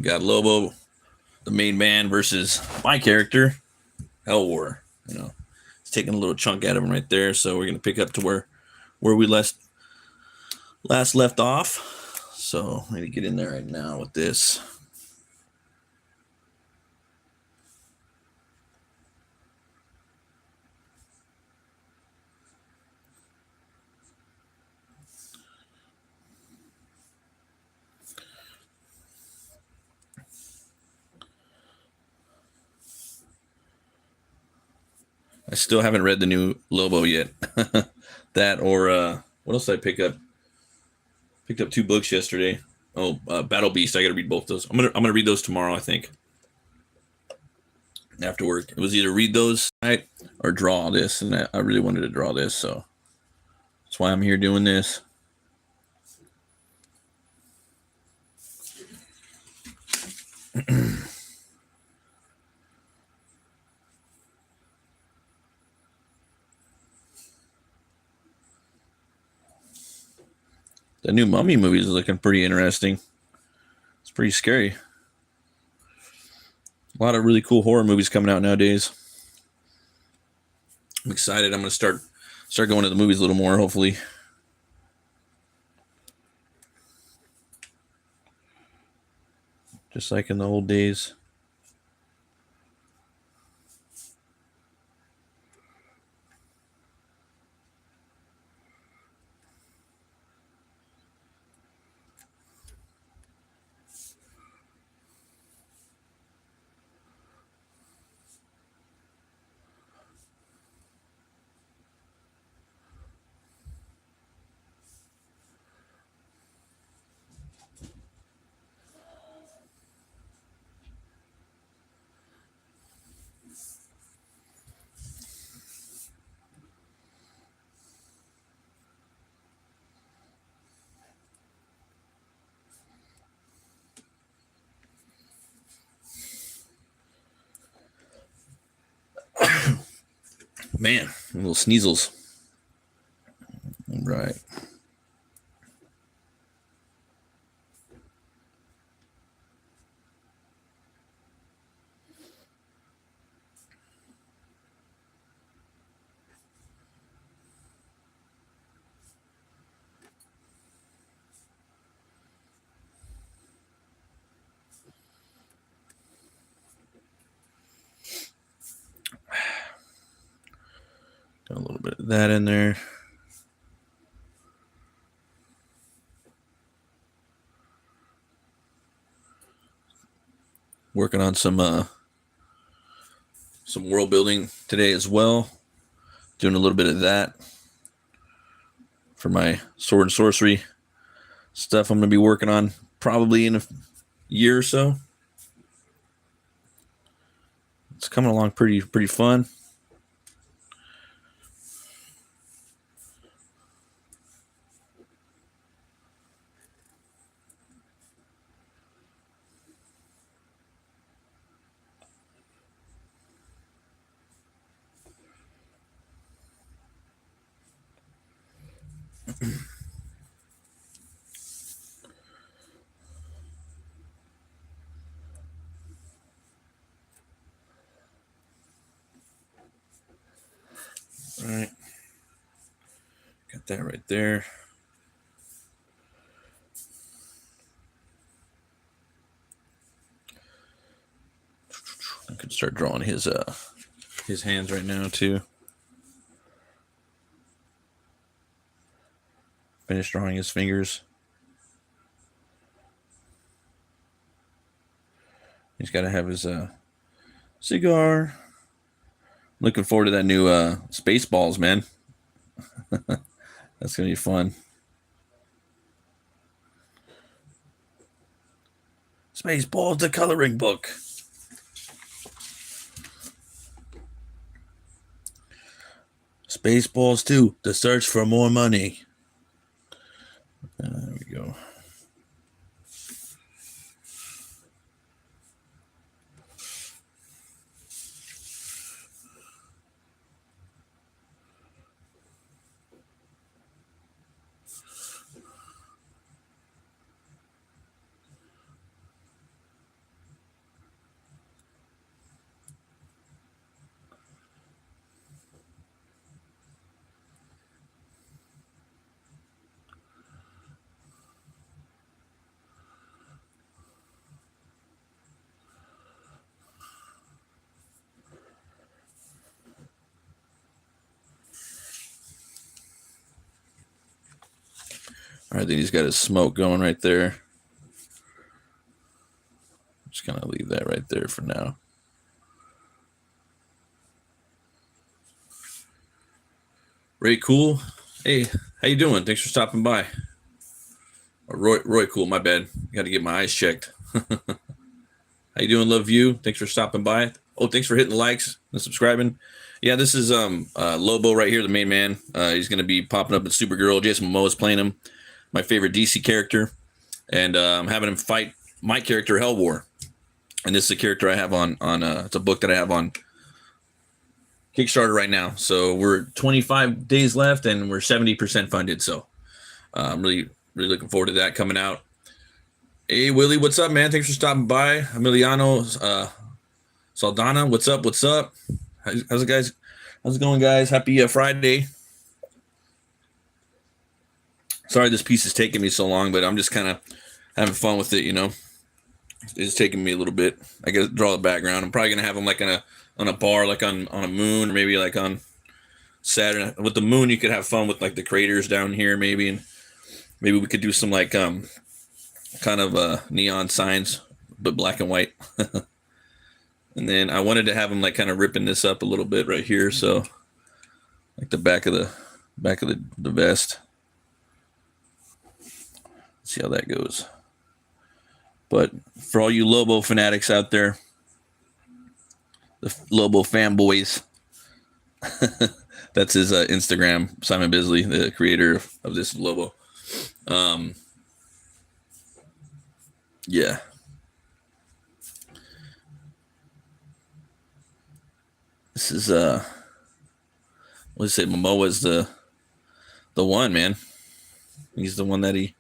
Got Lobo, the main man, versus my character, HELWÄR. You know, it's taking a little chunk out of him right there. So we're gonna pick up to where we last left off. So I need to get in there right now with this. I still haven't read the new Lobo yet. That or what else did I pick up? Picked up 2 books yesterday. Oh, Battle Beast. I got to read both those. I'm gonna read those tomorrow, I think. After work, it was either read those tonight or draw this, and I really wanted to draw this, so that's why I'm here doing this. The new Mummy movie is looking pretty interesting. It's pretty scary. A lot of really cool horror movies coming out nowadays. I'm excited. I'm going to start going to the movies a little more, hopefully. Just like in the old days. Man, little sneezels. All right. Got a little bit of that in there. Working on some world building today as well. Doing a little bit of that for my sword and sorcery stuff I'm going to be working on probably in a year or so. It's coming along pretty fun. All right. Got that right there. I could start drawing his hands right now too. Finish drawing his fingers. He's got to have his cigar. Looking forward to that new Spaceballs, man. That's gonna be fun. Spaceballs, the coloring book. Spaceballs 2, the search for more money. There we go. I think he's got his smoke going right there. Just gonna leave that right there for now. Ray Cool, hey, how you doing? Thanks for stopping by. Roy Cool, my bad. Got to get my eyes checked. How you doing, Love You? Thanks for stopping by. Oh, thanks for hitting the likes and subscribing. Yeah, this is Lobo right here, the main man. He's gonna be popping up in Supergirl. Jason Momoa is playing him, my favorite DC character, and I'm having him fight my character HELWÄR. And this is a character I have on it's a book that I have on Kickstarter right now. So we're 25 days left, and we're 70% funded. So I'm really looking forward to that coming out. Hey, Willie, what's up, man? Thanks for stopping by. Emiliano Saldana, what's up? What's up? How's it, guys? How's it going, guys? Happy Friday. Sorry this piece is taking me so long, but I'm just kind of having fun with it, you know. It's taking me a little bit. I got to draw the background. I'm probably going to have them like on a bar, like on a moon, or maybe like on Saturn. With the moon, you could have fun with like the craters down here, maybe, and maybe we could do some like kind of neon signs, but black and white. And then I wanted to have them like kind of ripping this up a little bit right here, so like the back of the vest. Let's see how that goes. But for all you Lobo fanatics out there, the Lobo fanboys, that's his Instagram, Simon Bisley, the creator of this Lobo. Yeah. This is let's say Momoa's the one, man. He's the one that he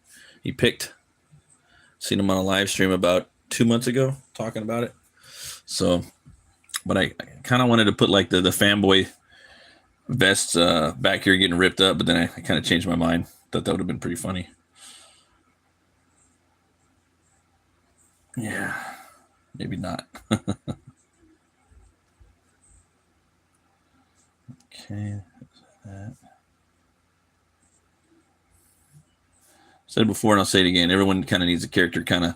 picked. Seen him on a live stream about 2 months ago talking about it. So, but I kind of wanted to put like the fanboy vests back here getting ripped up, but then I kind of changed my mind. Thought that would have been pretty funny. Yeah, maybe not. Okay. Said it before and I'll say it again. Everyone kind of needs a character kind of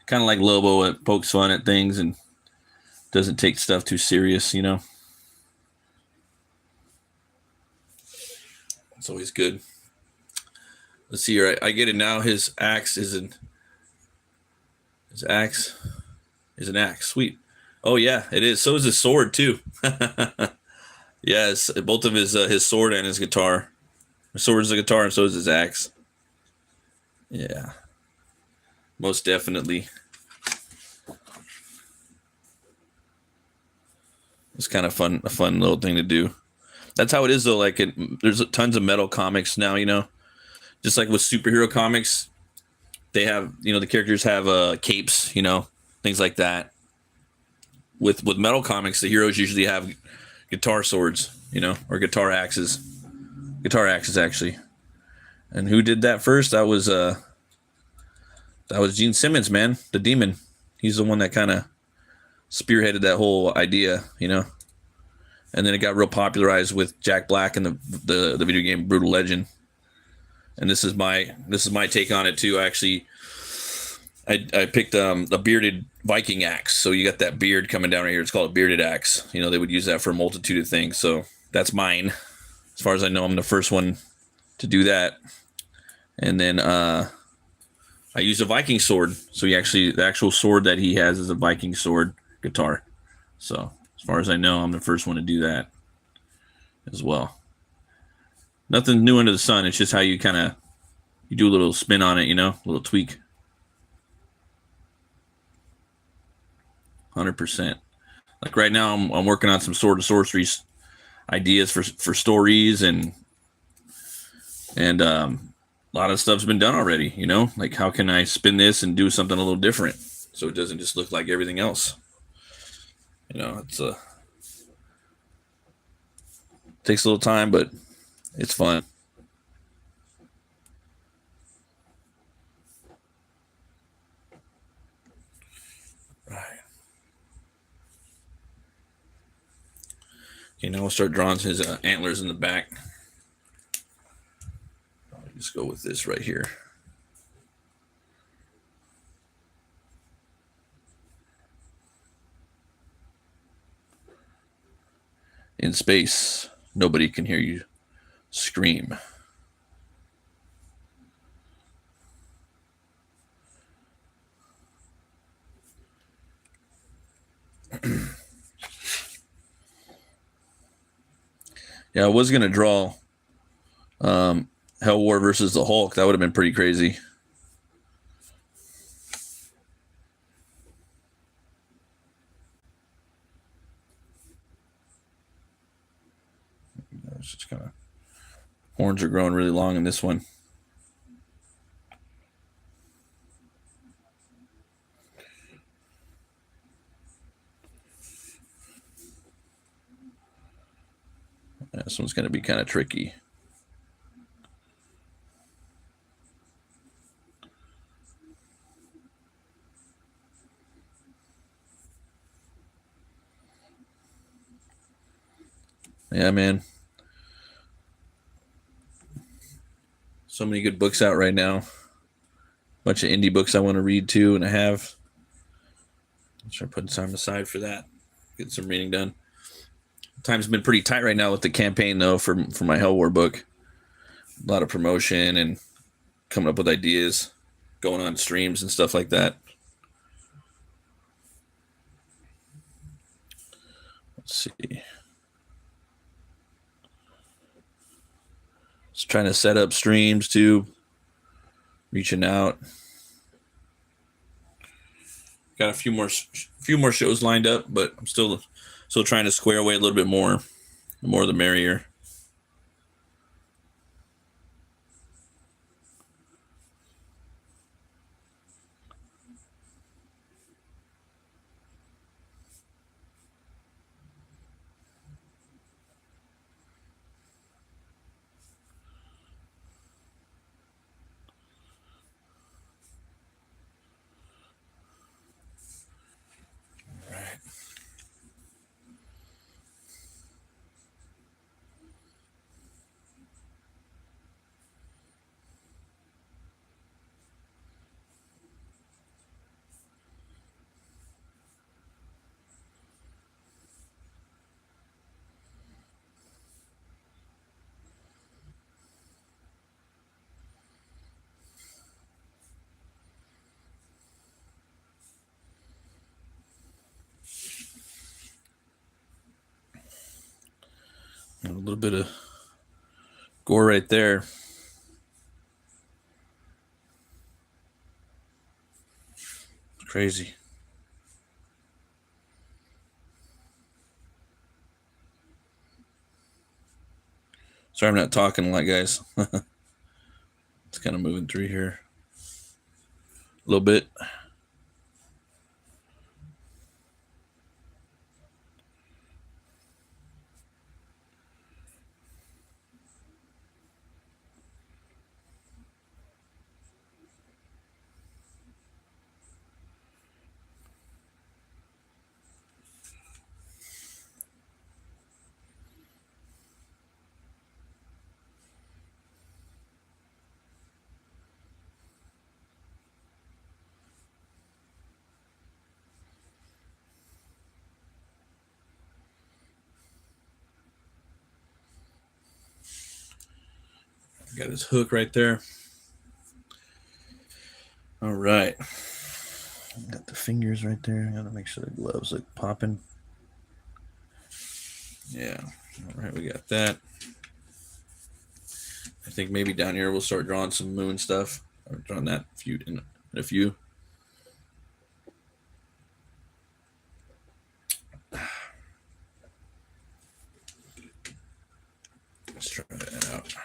like Lobo that pokes fun at things and doesn't take stuff too serious, you know. It's always good. Let's see here. I get it now. His axe is an axe. Sweet. Oh yeah, it is. So is his sword too. Yes, both of his sword and his guitar. His sword is a guitar, and so is his axe. Yeah, most definitely. It's kind of fun, a fun little thing to do. That's how it is, though. Like, there's tons of metal comics now, you know. Just like with superhero comics, they have, you know, the characters have capes, you know, things like that. With metal comics, the heroes usually have guitar swords, you know, or guitar axes. Guitar axes, actually. And who did that first? That was Gene Simmons, man, the Demon. He's the one that kind of spearheaded that whole idea, you know. And then it got real popularized with Jack Black and the video game Brutal Legend. And this is my take on it too. Actually, I picked a bearded Viking axe. So you got that beard coming down right here. It's called a bearded axe. You know, they would use that for a multitude of things. So that's mine. As far as I know, I'm the first one to do that. And then I used a Viking sword. So the actual sword that he has is a Viking sword guitar. So as far as I know, I'm the first one to do that as well. Nothing new under the sun. It's just how you do a little spin on it, you know, a little tweak. 100%. Like right now, I'm working on some Sword of Sorcery ideas for stories, and a lot of stuff's been done already. You know, like how can I spin this and do something a little different so it doesn't just look like everything else. You know, it takes a little time, but it's fun. Okay, now we'll start drawing his antlers in the back. I'll just go with this right here. in space, nobody can hear you scream. Yeah, I was going to draw HELWÄR versus the Hulk. That would have been pretty crazy. It's just kind of, horns are growing really long in this one. Yeah, this one's going to be kind of tricky. Yeah, man. So many good books out right now. Bunch of indie books I want to read too, and I have. I'll try putting time aside for that. Get some reading done. Time's been pretty tight right now with the campaign though for my HELWÄR book. A lot of promotion and coming up with ideas, going on streams and stuff like that. Let's see. Just trying to set up streams too. Reaching out. Got a few more shows lined up, but I'm still trying to square away a little bit more. The more the merrier. A little bit of gore right there. Crazy. Sorry I'm not talking a lot, guys. It's kind of moving through here a little bit. Got his hook right there. All right. Got the fingers right there. Got to make sure the gloves look popping. Yeah. All right, we got that. I think maybe down here we'll start drawing some moon stuff. I've drawn that in a few. Let's try that out.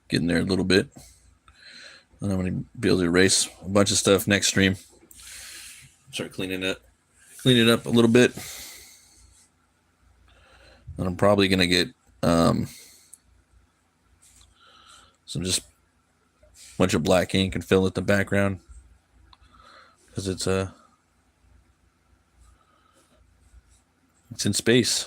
getting there a little bit. And I'm going to be able to erase a bunch of stuff next stream. Start cleaning it up a little bit. And I'm probably going to get some just bunch of black ink and fill it the background, because it's in space.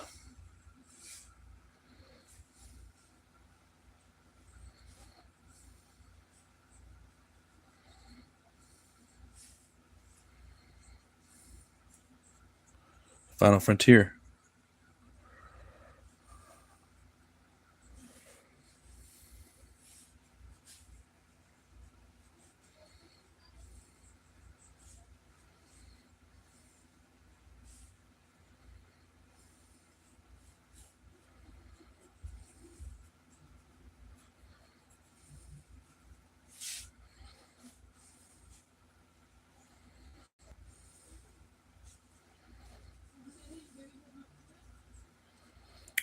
Final Frontier.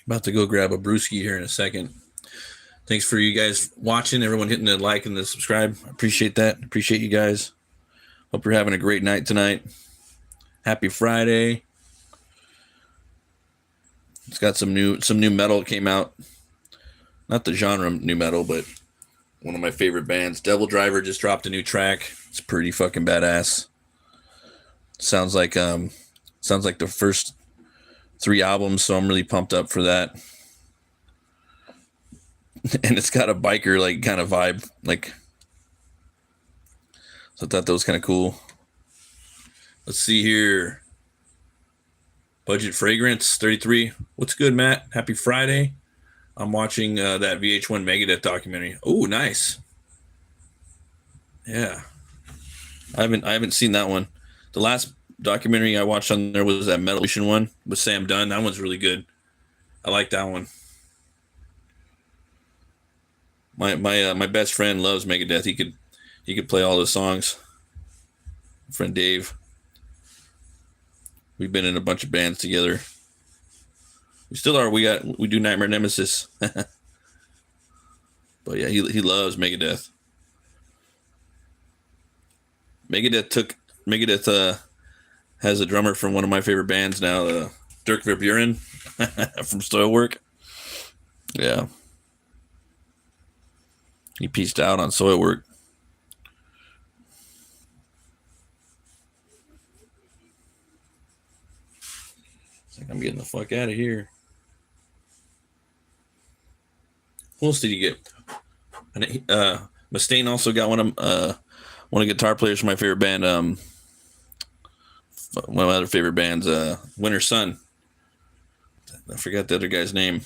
About to go grab a brewski here in a second. Thanks for you guys watching. Everyone hitting the like and the subscribe. I appreciate that. Appreciate you guys. Hope you're having a great night tonight. Happy Friday. It's got some new metal came out. Not the genre new metal, but one of my favorite bands. Devil Driver just dropped a new track. It's pretty fucking badass. Sounds like the first 3 albums, so I'm really pumped up for that. And it's got a biker like kind of vibe, like, so I thought that was kind of cool. Let's see here. Budget Fragrance 33. What's good, Matt? Happy Friday. I'm watching that VH1 Megadeth documentary. Oh, nice. Yeah, I haven't seen that one. The last documentary I watched on there was that Metal Ocean one with Sam Dunn. That one's really good. I like that one. My best friend loves Megadeth. He could play all the songs. My friend Dave. We've been in a bunch of bands together. We still are. We do Nightmare Nemesis. But yeah, he loves Megadeth. Megadeth has a drummer from one of my favorite bands now, Dirk Verburen from Soilwork. Yeah. He pieced out on Soilwork. It's like, I'm getting the fuck out of here. Who else did you get? Mustaine also got one of guitar players from my favorite band. One of my other favorite bands, Winter Sun. I forgot the other guy's name.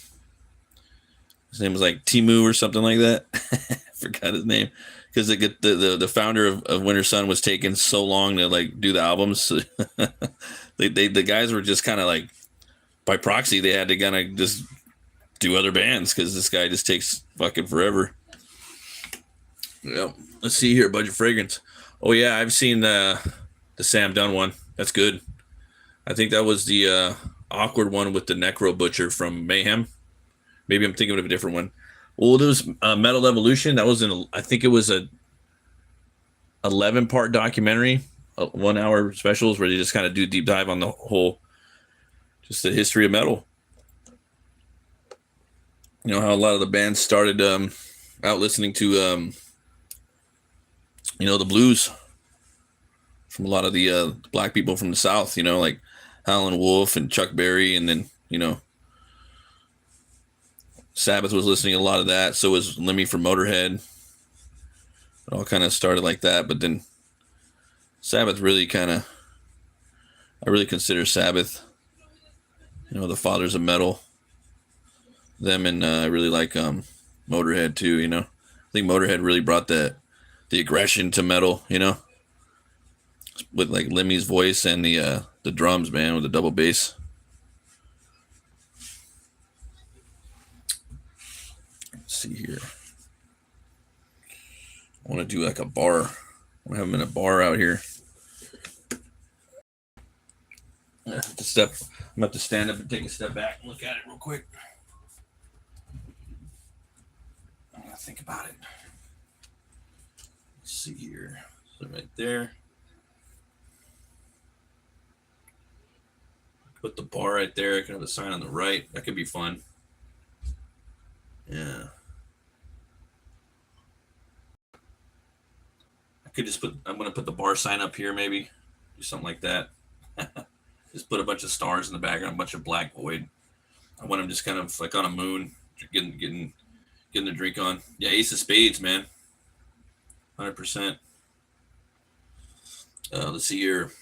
His name was like Timu or something like that. I forgot his name, because the founder of Winter Sun was taking so long to like do the albums. The guys were just kind of like, by proxy, they had to kind of just do other bands, because this guy just takes fucking forever. Yep. Let's see here, Budget Fragrance. Oh yeah, I've seen the Sam Dunn one. That's good. I think that was the awkward one with the Necro Butcher from Mayhem. Maybe I'm thinking of a different one. Well, there was Metal Evolution. That was I think it was a 11-part documentary, 1 hour specials where they just kind of do deep dive on the whole, just the history of metal. You know how a lot of the bands started out listening to the blues from a lot of the black people from the South, like Howlin' Wolf and Chuck Berry, and then Sabbath was listening to a lot of that. So was Lemmy from Motorhead. It all kind of started like that, but then Sabbath really I really consider Sabbath, the fathers of metal. Them, and I really like Motorhead too. I think Motorhead really brought the aggression to metal. With like Lemmy's voice and the drums, man, with the double bass. Let's see here. I want to do like a bar. I'm having a bar out here. I'm gonna have to stand up and take a step back and look at it real quick. I think about it. Let's see here. So right there. Put the bar right there. I can have a sign on the right. That could be fun. Yeah. I could just I'm going to put the bar sign up here maybe. Do something like that. Just put a bunch of stars in the background, a bunch of black void. I want them just kind of like on a moon, getting the drink on. Yeah, ace of spades, man. 100%. Let's see here.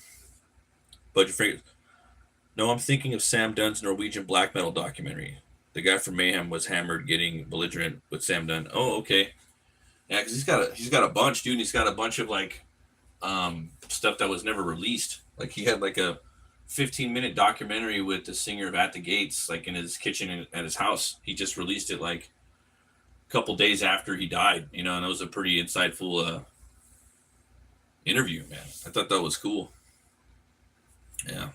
Budget figures. No, I'm thinking of Sam Dunn's Norwegian black metal documentary. The guy from Mayhem was hammered getting belligerent with Sam Dunn. Oh, okay. Yeah, because he's got a bunch, dude. And he's got a bunch of like stuff that was never released. Like he had like a 15-minute documentary with the singer of At the Gates, like in his kitchen at his house. He just released it like a couple days after he died, you know, and it was a pretty insightful interview, man. I thought that was cool. Yeah.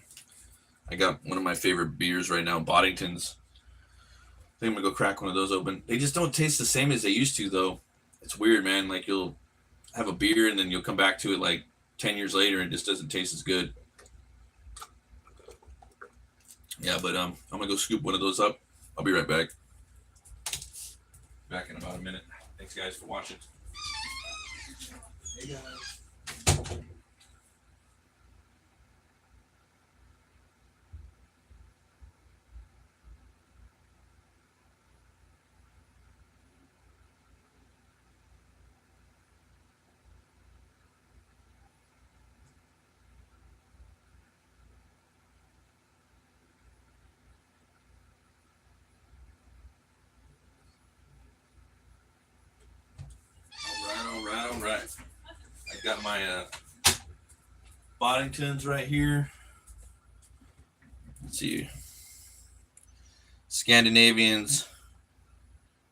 I got one of my favorite beers right now, Boddington's. I think I'm gonna go crack one of those open. They just don't taste the same as they used to, though. It's weird, man. Like you'll have a beer and then you'll come back to it like 10 years later and it just doesn't taste as good. Yeah, but I'm gonna go scoop one of those up. I'll be right back. Back in about a minute. Thanks, guys, for watching. Hey, guys. All right. I got my Boddingtons right here. Let's see. Scandinavians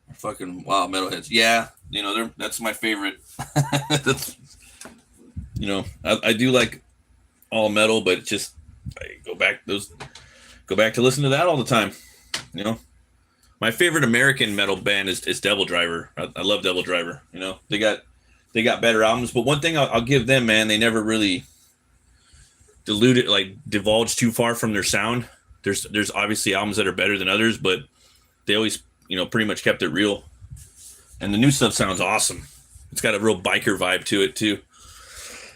are fucking wild metalheads. Yeah, you know, that's my favorite. That's, you know, I do like all metal, but it's just I go back to listen to that all the time. You know, my favorite American metal band is Devil Driver. I love Devil Driver. You know, they got better albums, but one thing I'll give them, man, they never really divulge too far from their sound. There's obviously albums that are better than others, but they always, you know, pretty much kept it real. And the new stuff sounds awesome. It's got a real biker vibe to it too.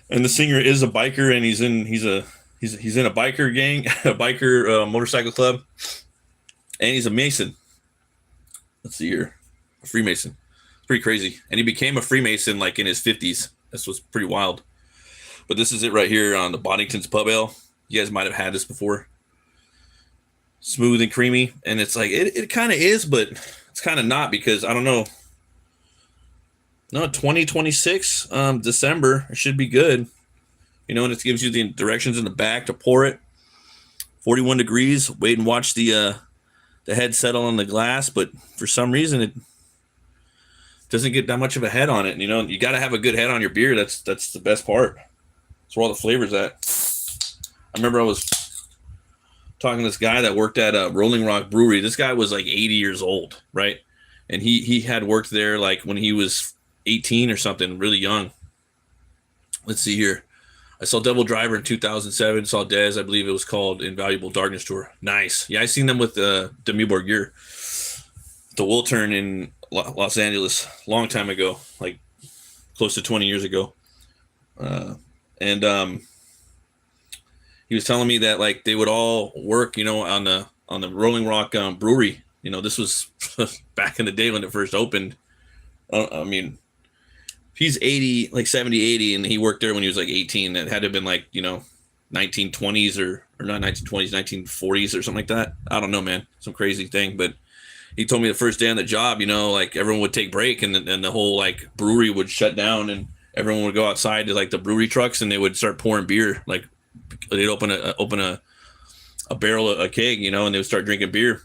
And the singer is a biker, and he's in a biker gang, a biker motorcycle club, and he's a Mason. Let's see here, a Freemason. It's pretty crazy. And he became a Freemason like in his 50s. This was pretty wild. But this is it right here on the Boddington's Pub Ale. You guys might have had this before. Smooth and creamy, and it's like it kind of is, but it's kind of not, because I don't know. No, 2026 December, it should be good. You know, and it gives you the directions in the back to pour it. 41 degrees. Wait and watch the head settle on the glass, but for some reason it doesn't get that much of a head on it. You know, you got to have a good head on your beer. That's the best part. That's where all the flavors at. I remember I was talking to this guy that worked at Rolling Rock Brewery. This guy was like 80 years old, right? And he had worked there like when he was 18 or something, really young. Let's see here. I saw Devil Driver in 2007. Saw Dez, I believe it was called Invaluable Darkness Tour. Nice. Yeah, I seen them with Demi Borgir, the Wiltern in Los Angeles, long time ago, like close to 20 years ago. And he was telling me that like they would all work, you know, on the Rolling Rock brewery. You know, this was back in the day when it first opened. I mean, he's 80, like 70, 80, and he worked there when he was like 18. It had to have been like, you know, 1920s or not 1920s, 1940s or something like that. I don't know, man. Some crazy thing. But he told me the first day on the job, you know, like everyone would take break and the whole like brewery would shut down and everyone would go outside to like the brewery trucks and they would start pouring beer. Like they'd open a barrel, a keg, you know, and they would start drinking beer.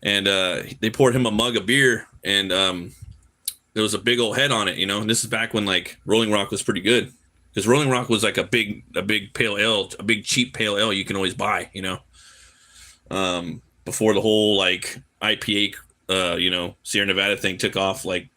And they poured him a mug of beer, and there was a big old head on it, you know. And this is back when like Rolling Rock was pretty good, because Rolling Rock was like a big pale ale, a big cheap pale ale you can always buy, you know. Before the whole like IPA, you know, Sierra Nevada thing took off like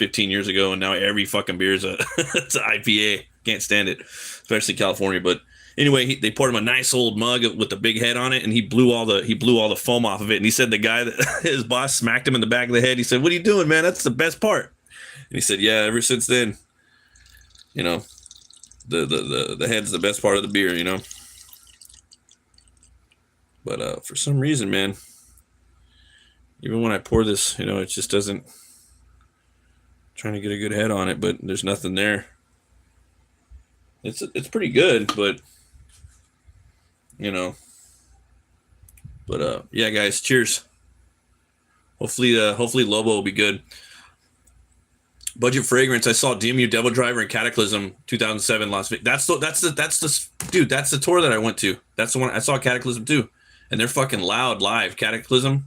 15 years ago, and now every fucking beer is it's an IPA. Can't stand it, especially California. But anyway, they poured him a nice old mug with the big head on it, and he blew all the foam off of it. And he said the guy that his boss smacked him in the back of the head. He said, "What are you doing, man? That's the best part." And he said, "Yeah, ever since then, you know, the head's the best part of the beer, you know." But for some reason, man, even when I pour this, you know, it just doesn't. Trying to get a good head on it, but there's nothing there. It's pretty good, but you know. But yeah, guys, cheers. Hopefully Lobo will be good. Budget fragrance. I saw DMU Devil Driver and Cataclysm 2007 Las Vegas. That's the tour that I went to. That's the one I saw Cataclysm too, and they're fucking loud live. Cataclysm.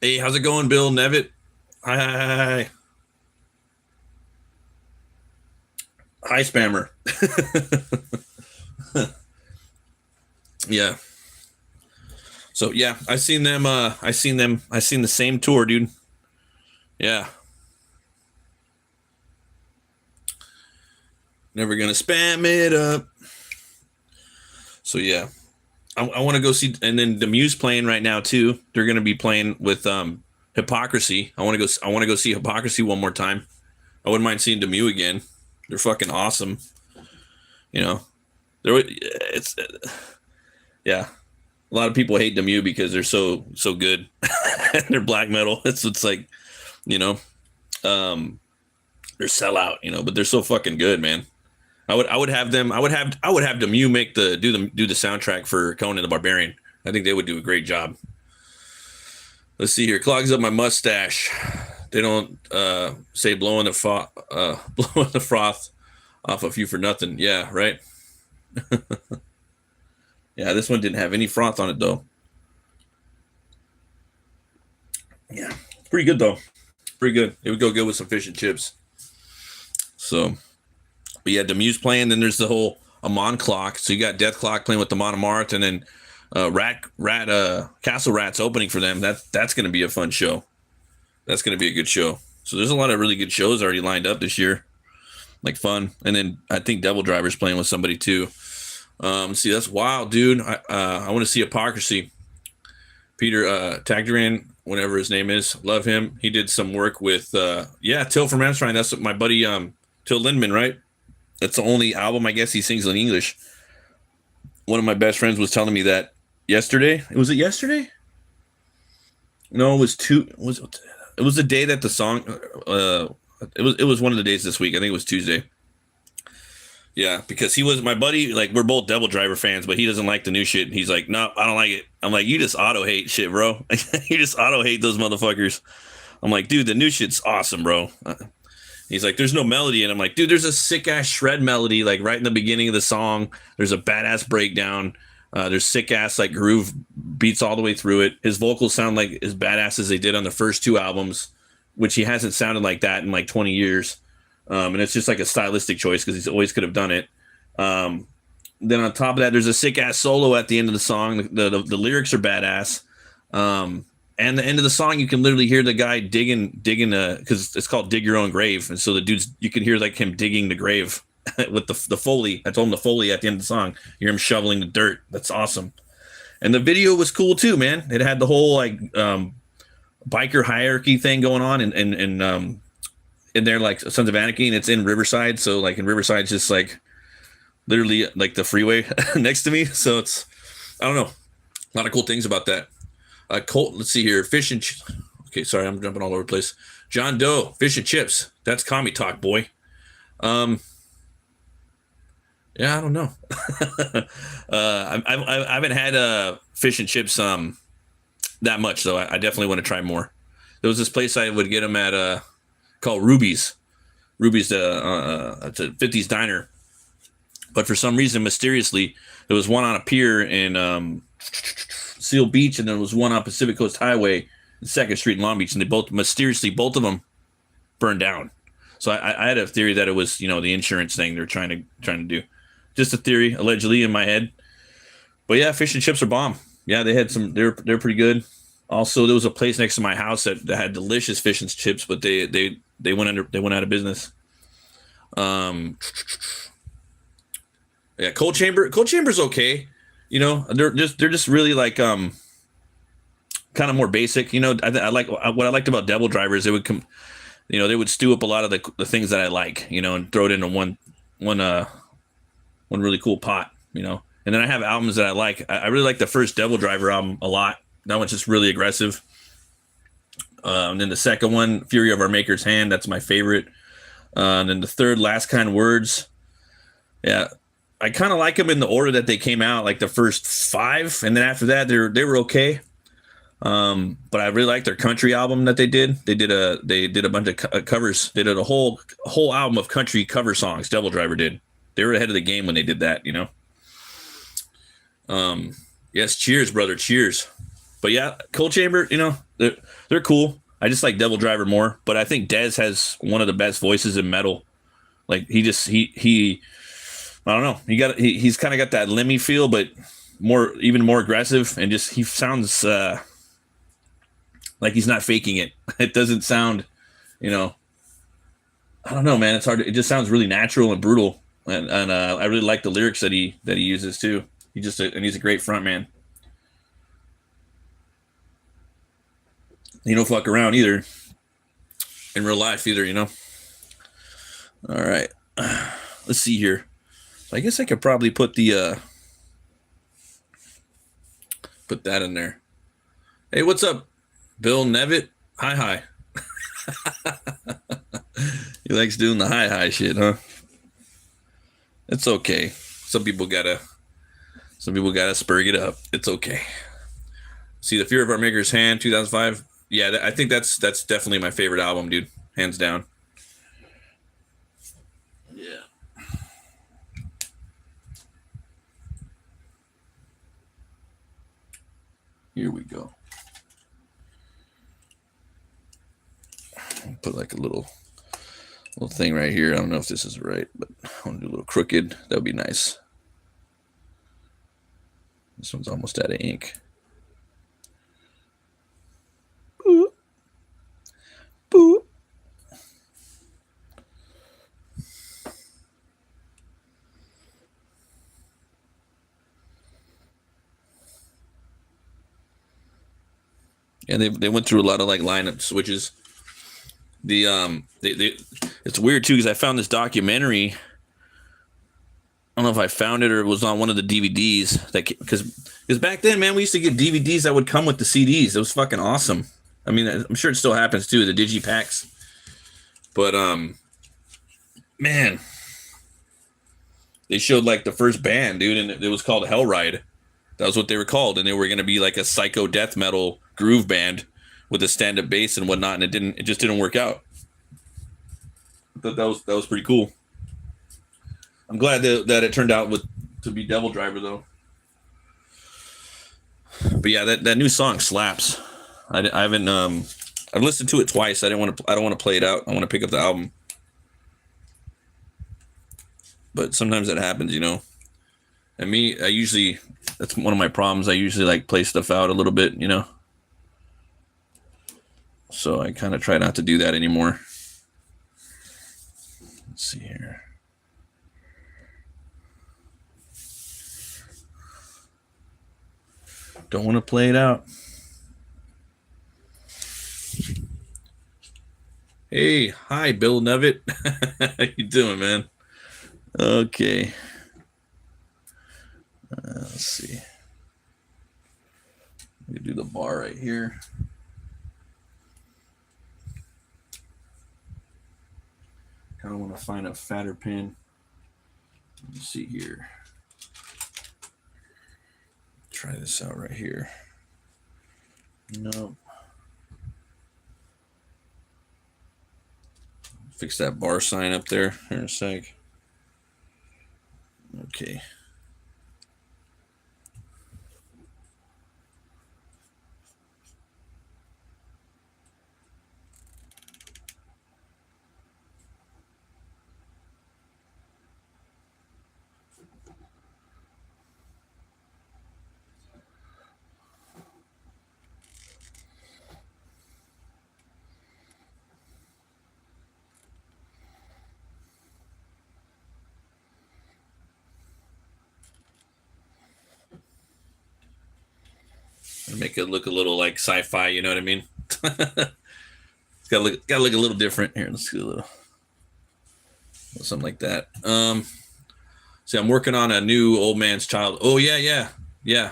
Hey, how's it going, Bill Nevitt? Hi. Hi, spammer. Yeah. So yeah, I seen the same tour, dude. Yeah. Never gonna spam it up. So yeah. I want to go see, and then the Muse playing right now too. They're gonna be playing with Hypocrisy. I want to go see Hypocrisy one more time. I wouldn't mind seeing Demu again. They're fucking awesome. You know, yeah. A lot of people hate Demu because they're so good. They're black metal. It's like, you know, they're sellout. You know, but they're so fucking good, man. I would have Demu make do the soundtrack for Conan the Barbarian. I think they would do a great job. Let's see here. Clogs up my mustache. They don't say blowing the froth off a few for nothing. Yeah, right. Yeah, this one didn't have any froth on it though. Yeah, it's pretty good though. Pretty good. It would go good with some fish and chips. So, but yeah, the Muse playing. Then there's the whole Amon Clock. So you got Death Clock playing with the Monomarth, and then Castle Rats opening for them. That's going to be a fun show. That's going to be a good show. So there's a lot of really good shows already lined up this year, like fun. And then I think Devil Driver's playing with somebody too. See, that's wild, dude. I want to see Hypocrisy. Peter Tagduran, whatever his name is, love him. He did some work with Till from Ramstein. That's my buddy Till Lindemann, right? That's the only album I guess he sings in English. One of my best friends was telling me that yesterday. Was it yesterday? No, it was it was the day that the song it was one of the days this week. I think it was Tuesday. Yeah, because he was my buddy. Like, we're both Devil Driver fans, but he doesn't like the new shit. And he's like, no, I don't like it. I'm like, you just auto hate shit, bro. You just auto hate those motherfuckers. I'm like, dude, the new shit's awesome, bro. He's like, there's no melody. And I'm like, dude, there's a sick ass shred melody, like right in the beginning of the song. There's a badass breakdown. There's sick ass like groove beats all the way through it. His vocals sound like as badass as they did on the first two albums, which he hasn't sounded like that in like 20 years. And it's just like a stylistic choice because he always could have done it. Then on top of that, there's a sick ass solo at the end of the song. The lyrics are badass. And the end of the song, you can literally hear the guy digging, because it's called Dig Your Own Grave. And so you can hear like him digging the grave with the Foley. I told him the Foley at the end of the song. You hear him shoveling the dirt. That's awesome. And the video was cool too, man. It had the whole like biker hierarchy thing going on and in there, like Sons of Anarchy, and it's in Riverside. So like in Riverside, it's just like literally like the freeway next to me. So it's, I don't know, a lot of cool things about that. Colt, let's see here. Fish and okay, sorry, I'm jumping all over the place. John Doe, fish and chips. That's commie talk, boy. Yeah, I don't know. I haven't had fish and chips that much, so I definitely want to try more. There was this place I would get them at called Ruby's. Ruby's it's a 50s diner. But for some reason, mysteriously, there was one on a pier in Seal Beach, and there was one on Pacific Coast Highway, 2nd Street in Long Beach, and they both of them burned down. So I had a theory that it was, the insurance thing they're trying to do. Just a theory, allegedly, in my head. But yeah, fish and chips are bomb. Yeah, they had some. They're pretty good. Also, there was a place next to my house that had delicious fish and chips, but they went out of business. Yeah, Cold Chamber's okay. You know, they're just really like kind of more basic. You know, I like what I liked about Devil Drivers. They would come, you know, they would stew up a lot of the things that I like, you know, and throw it into one really cool pot, you know. And then I have albums that I like. I really like the first Devil Driver album a lot. That one's just really aggressive. And then the second one, Fury of Our Maker's Hand, that's my favorite. And then the third, Last Kind Words. Yeah, I kind of like them in the order that they came out, like the first five, and then after that, they were okay. But I really like their country album that they did. They did a bunch of covers. They did a whole album of country cover songs. Devil Driver did. They were ahead of the game when they did that, you know. Yes, cheers, brother, cheers. But yeah, Cold Chamber, you know, they're cool. I just like Devil Driver more, but I think Dez has one of the best voices in metal. Like he I don't know. He's kind of got that Lemmy feel, but even more aggressive, and just he sounds like he's not faking it. It doesn't sound, you know, I don't know, man. It's hard. It just sounds really natural and brutal, and I really like the lyrics that he uses too. And he's a great front man. He don't fuck around either in real life either, you know. All right, let's see here. I guess I could probably put put that in there. Hey, what's up, Bill Nevitt? Hi. He likes doing the hi shit, huh? It's okay. Some people gotta spurg it up. It's okay. See, The Fear of Our Maker's Hand, 2005. Yeah, I think that's definitely my favorite album, dude. Hands down. Yeah. Here we go. Put like a little thing right here. I don't know if this is right, but I want to do a little crooked. That would be nice. This one's almost out of ink. Boop. Boop. And they went through a lot of like lineup switches. It's weird too because I found this documentary. I don't know if I found it or it was on one of the DVDs because back then, man, we used to get DVDs that would come with the CDs. It was fucking awesome. I mean, I'm sure it still happens too, the digipacks. But man, they showed like the first band, dude, and it was called HELWÄR. That was what they were called, and they were going to be like a psycho death metal groove band with a stand-up bass and whatnot, and it just didn't work out. I thought that was pretty cool. I'm glad that it turned out to be Devil Driver though. But yeah, that new song slaps. I haven't I've listened to it twice. I don't want to play it out. I want to pick up the album. But sometimes that happens, you know. And me, that's one of my problems. I usually like play stuff out a little bit, you know. So I kind of try not to do that anymore. Let's see here. Don't want to play it out. Hey, hi, Bill Nevitt. How you doing, man? Okay. Let's see. We do the bar right here. Kind of want to find a fatter pin. Let's see here. Try this out right here. No. Fix that bar sign up there in a sec. Okay. Make it look a little like sci-fi, you know what I mean? It's gotta look a little different. Here, let's do a little something like that. See, I'm working on a new Old Man's Child. Oh yeah. The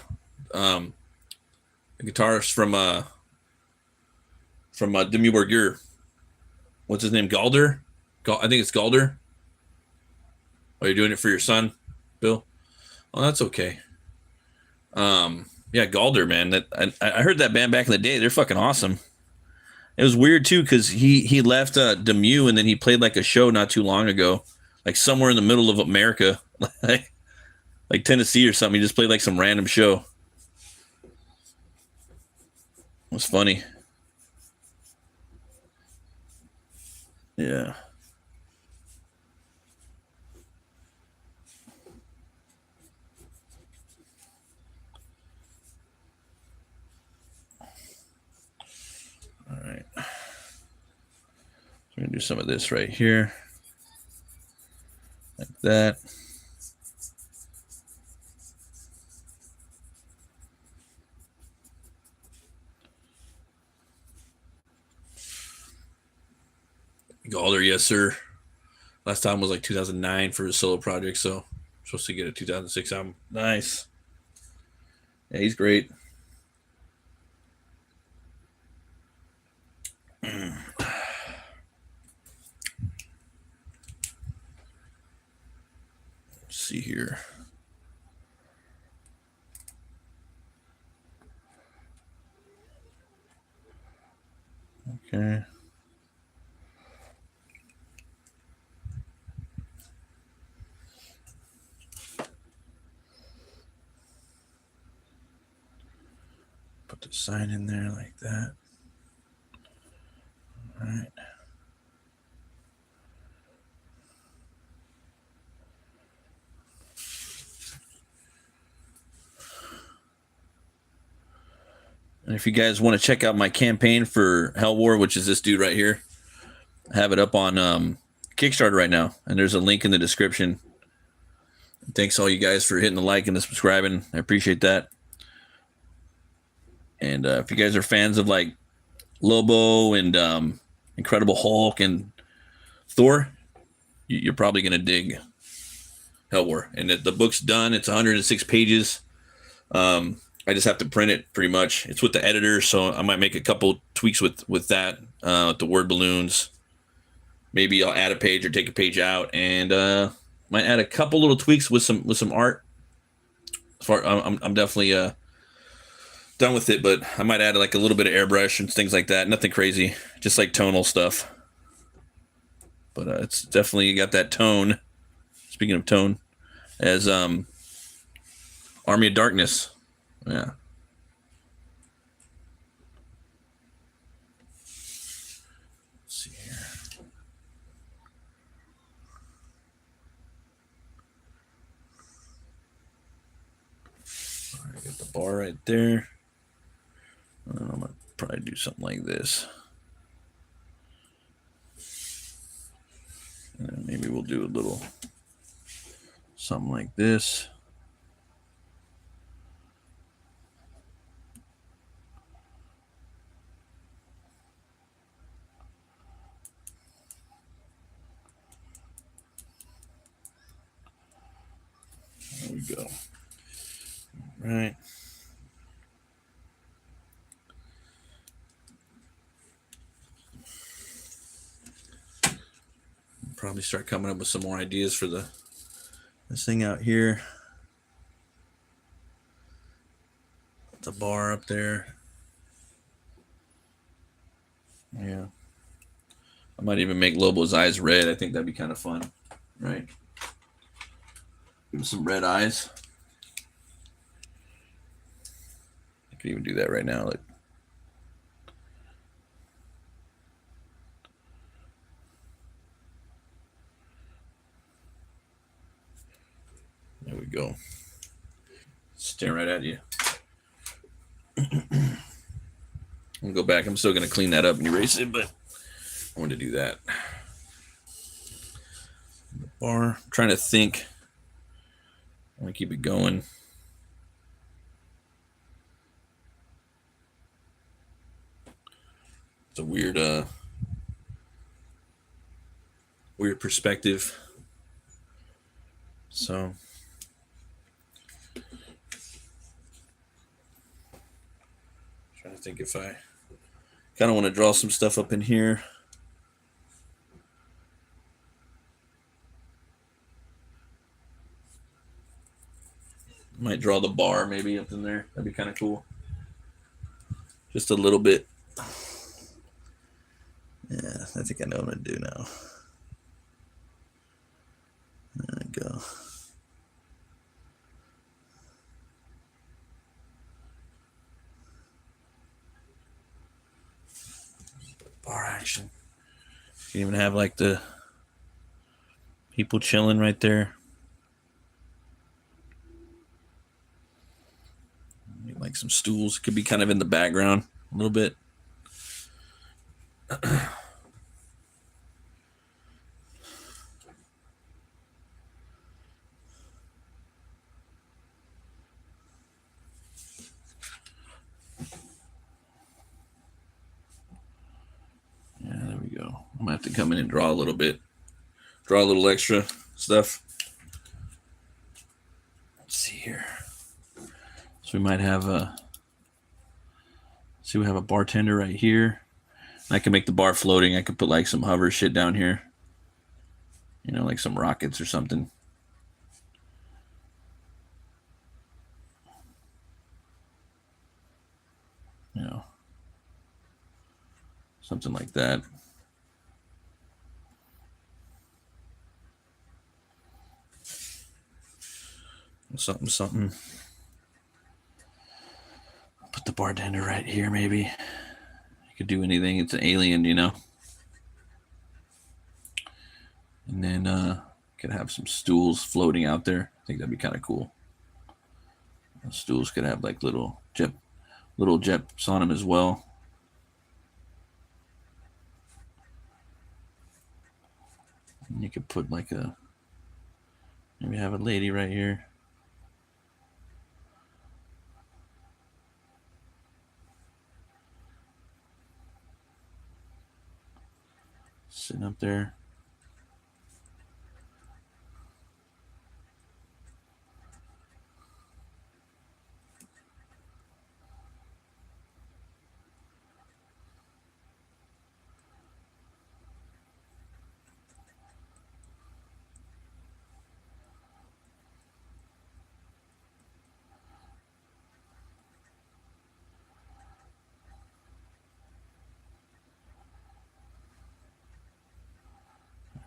guitarist from Demi Borgir. What's his name? Galder? I think it's Galder. Are you doing it for your son, Bill? Oh, that's okay. Yeah, Galder, man. I heard that band back in the day. They're fucking awesome. It was weird too because he left Demu and then he played like a show not too long ago, like somewhere in the middle of America, like Tennessee or something. He just played like some random show. It was funny. Yeah. All right. So we're gonna do some of this right here, like that. Galder, yes sir. Last time was like 2009 for his solo project, so supposed to get a 2006 album. Nice. Yeah, he's great. Let's see here. Okay. Put the sign in there like that. All right. And if you guys want to check out my campaign for HELWÄR, which is this dude right here, I have it up on Kickstarter right now, and there's a link in the description. Thanks all you guys for hitting the like and the subscribing. I appreciate that. And if you guys are fans of like Lobo and Incredible Hulk and Thor, you're probably gonna dig HELWÄR. And the book's done. It's 106 pages. I just have to print it pretty much. It's with the editor, so I might make a couple tweaks with that, with the word balloons. Maybe I'll add a page or take a page out, and might add a couple little tweaks with some art. I'm definitely done with it, but I might add like a little bit of airbrush and things like that. Nothing crazy, just like tonal stuff. But it's definitely got that tone. Speaking of tone, as Army of Darkness. Yeah. Let's see here. All right, got the bar right there. I'm gonna probably do something like this. And then maybe we'll do a little something like this. There we go. All right. Probably start coming up with some more ideas for this thing out here. The bar up there. Yeah. I might even make Lobo's eyes red. I think that'd be kind of fun, right? Give him some red eyes. I could even do that right now. Like, there we go. Staring right at you. I'll go back. I'm still going to clean that up and erase it, but I wanted to do that. The bar. I'm trying to think. I want to keep it going. It's a weird perspective. So trying to think if I kind of want to draw some stuff up in here. Might draw the bar maybe up in there. That'd be kind of cool. Just a little bit. Yeah, I think I know what I'm gonna do now. There we go. Bar action. You can even have like the people chilling right there. Like some stools. Could be kind of in the background a little bit. Yeah, there we go. I'm gonna have to come in and draw a little bit. Draw a little extra stuff. Let's see here. So we might have we have a bartender right here. I can make the bar floating. I could put like some hover shit down here. You know, like some rockets or something. You know, something like that. Something. Put the bartender right here, maybe. You could do anything. It's an alien, you know. And then could have some stools floating out there. I think that'd be kind of cool. The stools could have like little jets on them as well. And you could put like maybe have a lady right here. Sitting up there.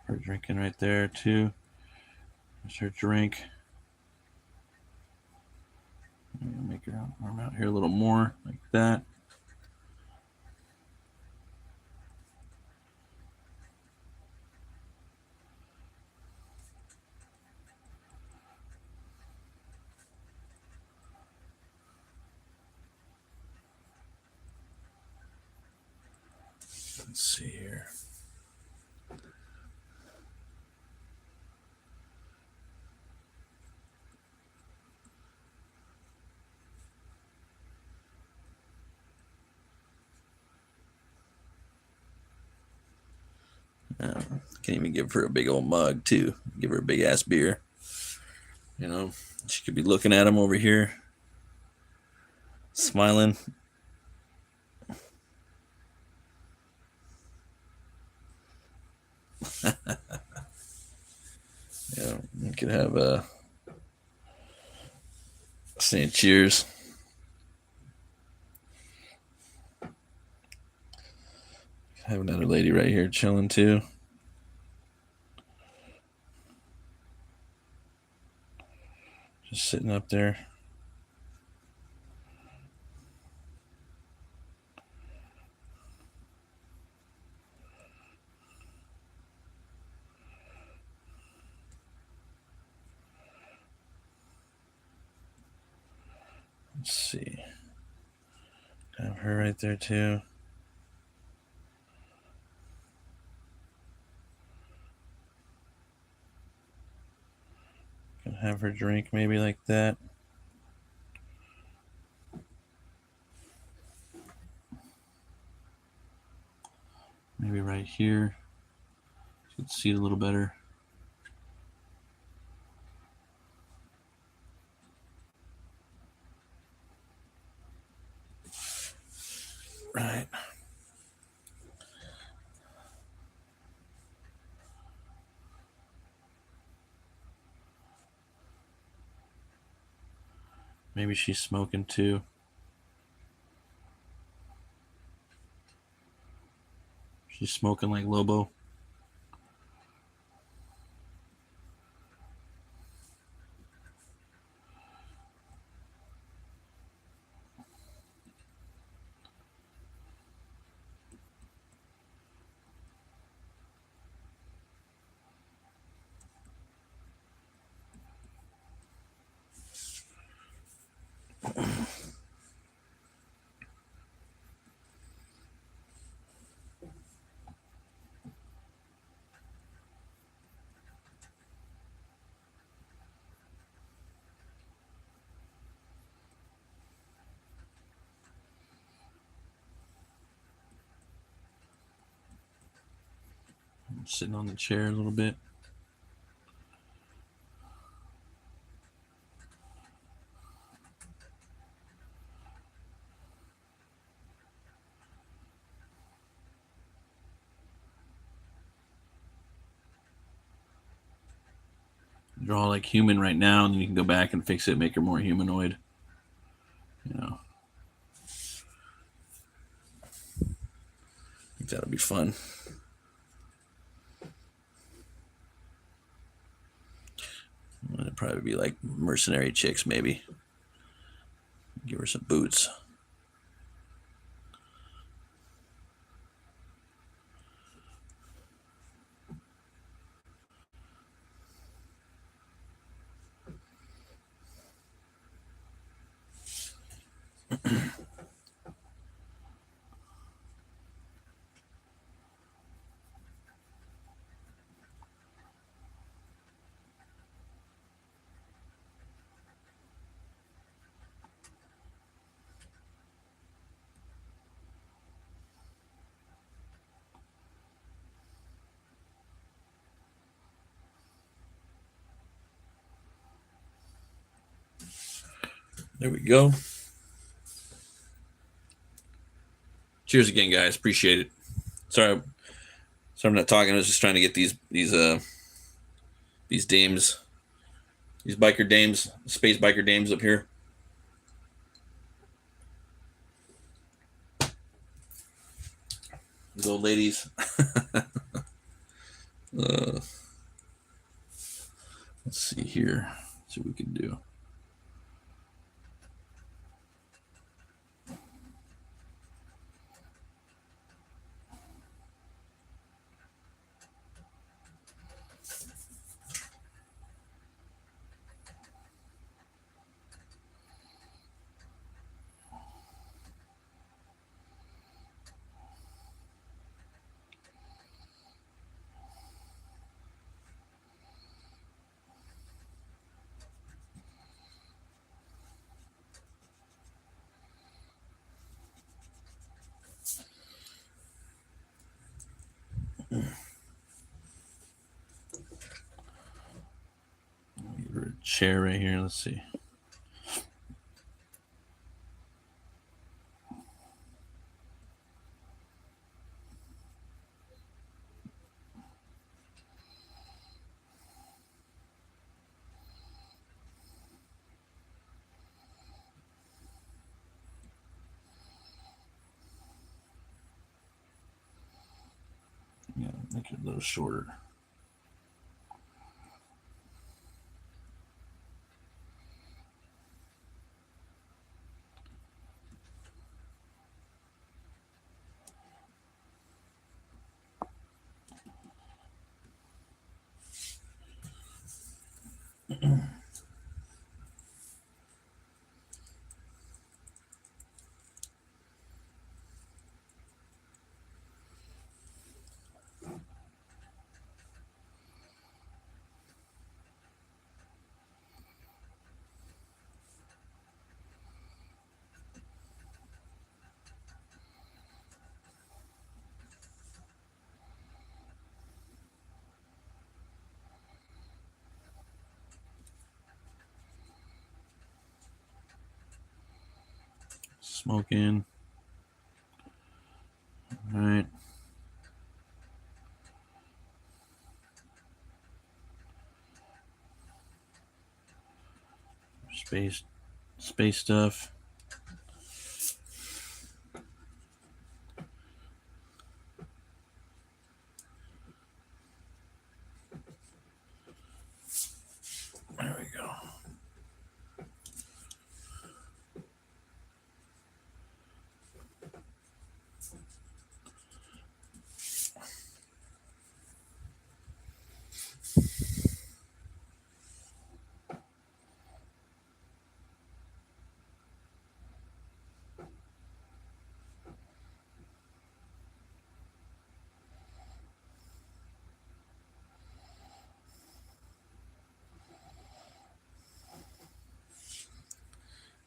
Her drinking right there too. There's her drink. Make her arm out here a little more like that. Let's see here. Can't even give her a big old mug too. Give her a big ass beer. You know, she could be looking at him over here, smiling. Yeah, you could have saying cheers. Have another lady right here chilling too. Just sitting up there. Let's see. Have her right there too. Can have her drink maybe like that. Maybe right here. You can see it a little better. Right. Maybe she's smoking too. She's smoking like Lobo. I'm sitting on the chair a little bit. Draw like human right now, and then you can go back and fix it, make her more humanoid. You know, I think that'll be fun. It'd probably be like mercenary chicks, maybe. Give her some boots. There we go. Cheers again, guys. Appreciate it. Sorry I'm not talking. I was just trying to get these dames, these biker dames, space biker dames up here. These old ladies. Let's see here. Let's see what we can do. Give her a chair right here. Let's see. Yeah, make it a little shorter. Smoking. All right. Space stuff. There we go.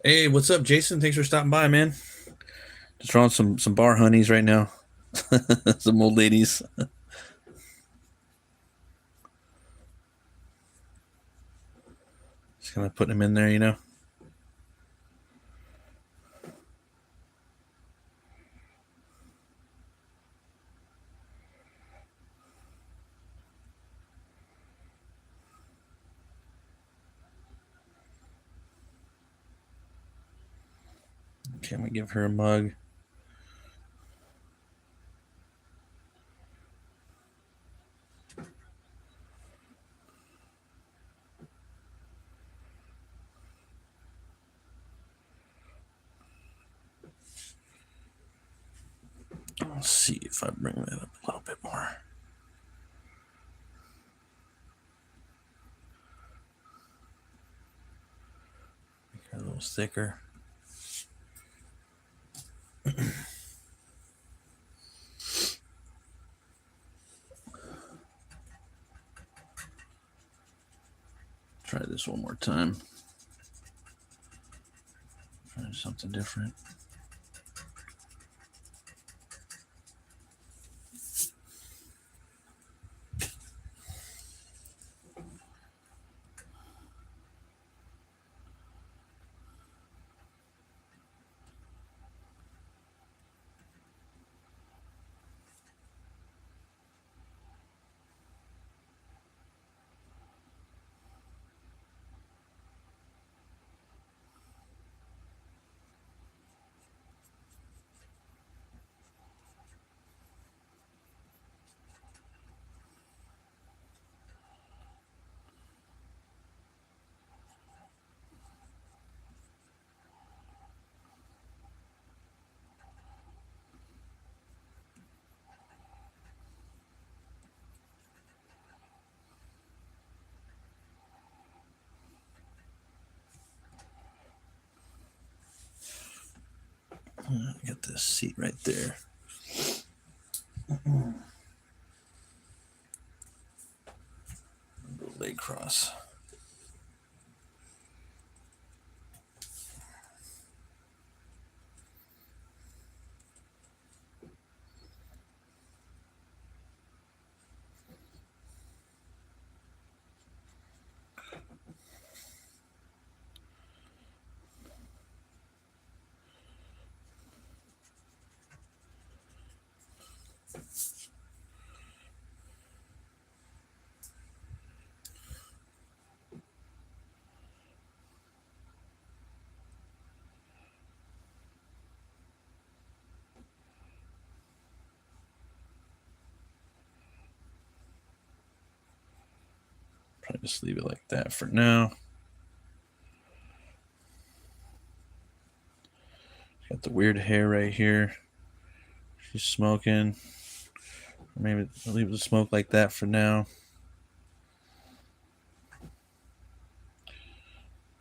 Hey, what's up, Jason? Thanks for stopping by, man. Just drawing some bar honeys right now. Some old ladies. Just kind of putting them in there, you know. Okay, I'm gonna give her a mug. Let's see if I bring that up a little bit more. Make her a little thicker. Try this one more time. Try something different. Get this seat right there. Leg cross. Probably just leave it like that for now. Got the weird hair right here. She's smoking. Maybe I'll leave the smoke like that for now.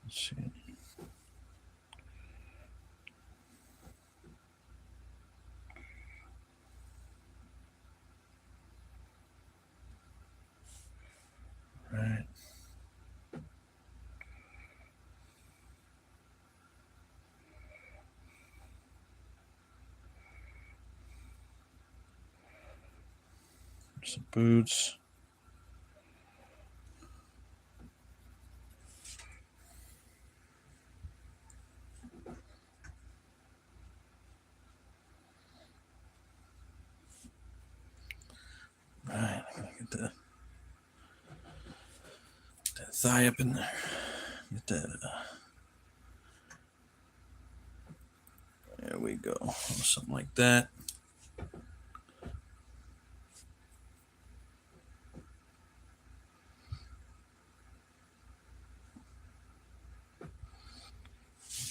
Let's see. All right. Some boots. that thigh up in there. Get that. There we go. Something like that.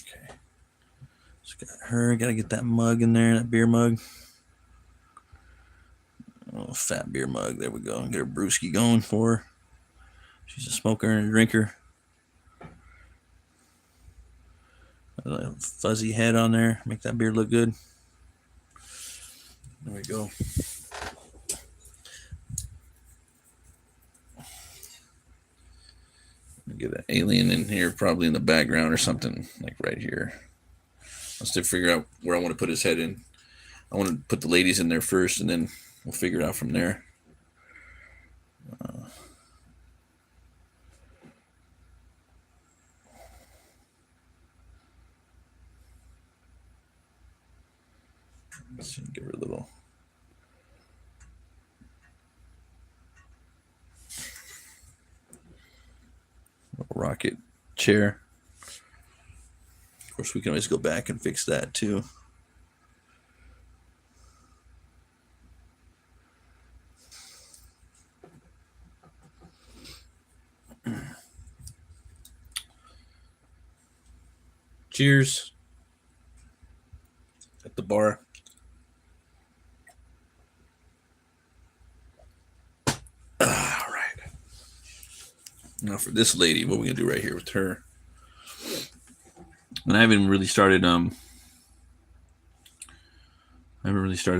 Okay. Just got her. Got to get that mug in there, that beer mug. Oh, fat beer mug. There we go. Get her brewski going for her. She's a smoker and a drinker. A fuzzy head on there. Make that beer look good. There we go. Get an alien in here, probably in the background or something, like right here. Let's just figure out where I want to put his head in. I want to put the ladies in there first, and then we'll figure it out from there. Let's see, give her a little rocket chair. Of course, we can always go back and fix that too. Cheers at the bar. All right. Now for this lady, what are we gonna do right here with her? And I haven't really started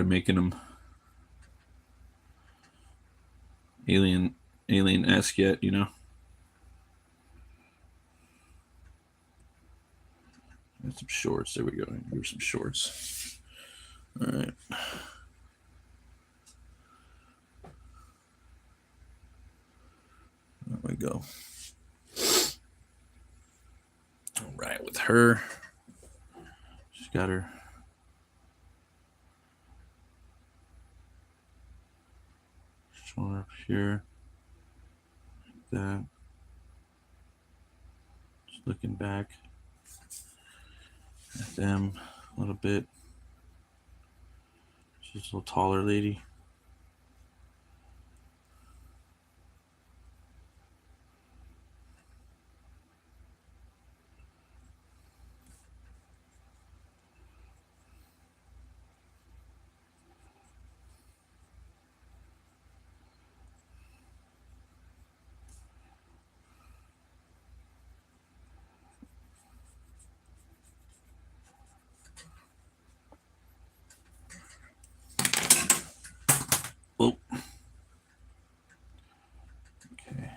making them alien-esque yet, you know. Got some shorts. There we go. Here's some shorts. All right. There we go. All right, with her, she's got her shoulder up here, like that. Just looking back at them a little bit. She's a little taller lady. Oh. Okay.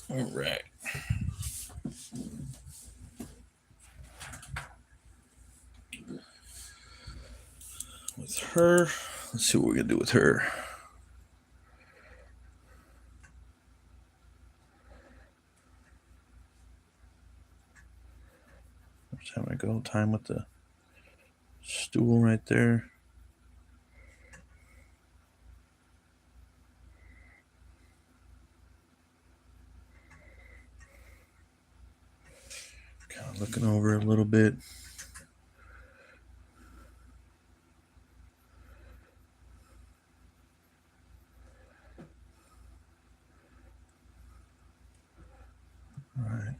All right. With her, let's see what we're gonna do with her. Just having a good old time with the stool right there. Kind of looking over a little bit. All right.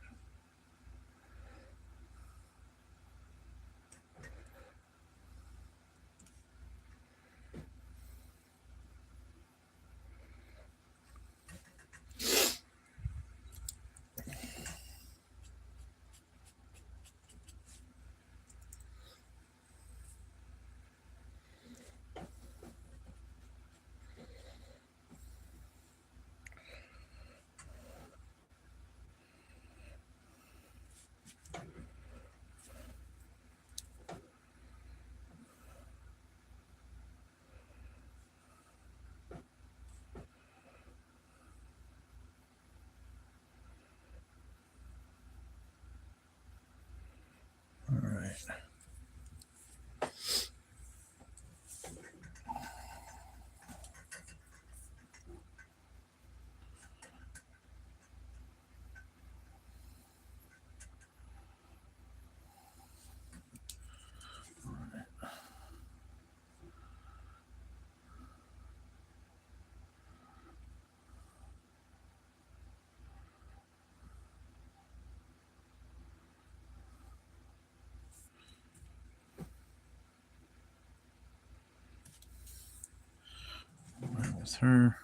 That's her.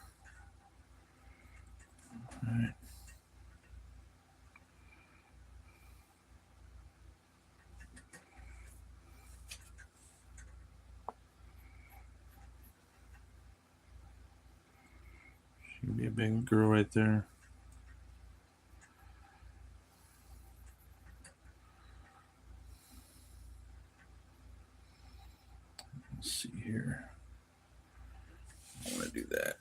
All right. She could be a big girl right there. Let's see here. I want to do that.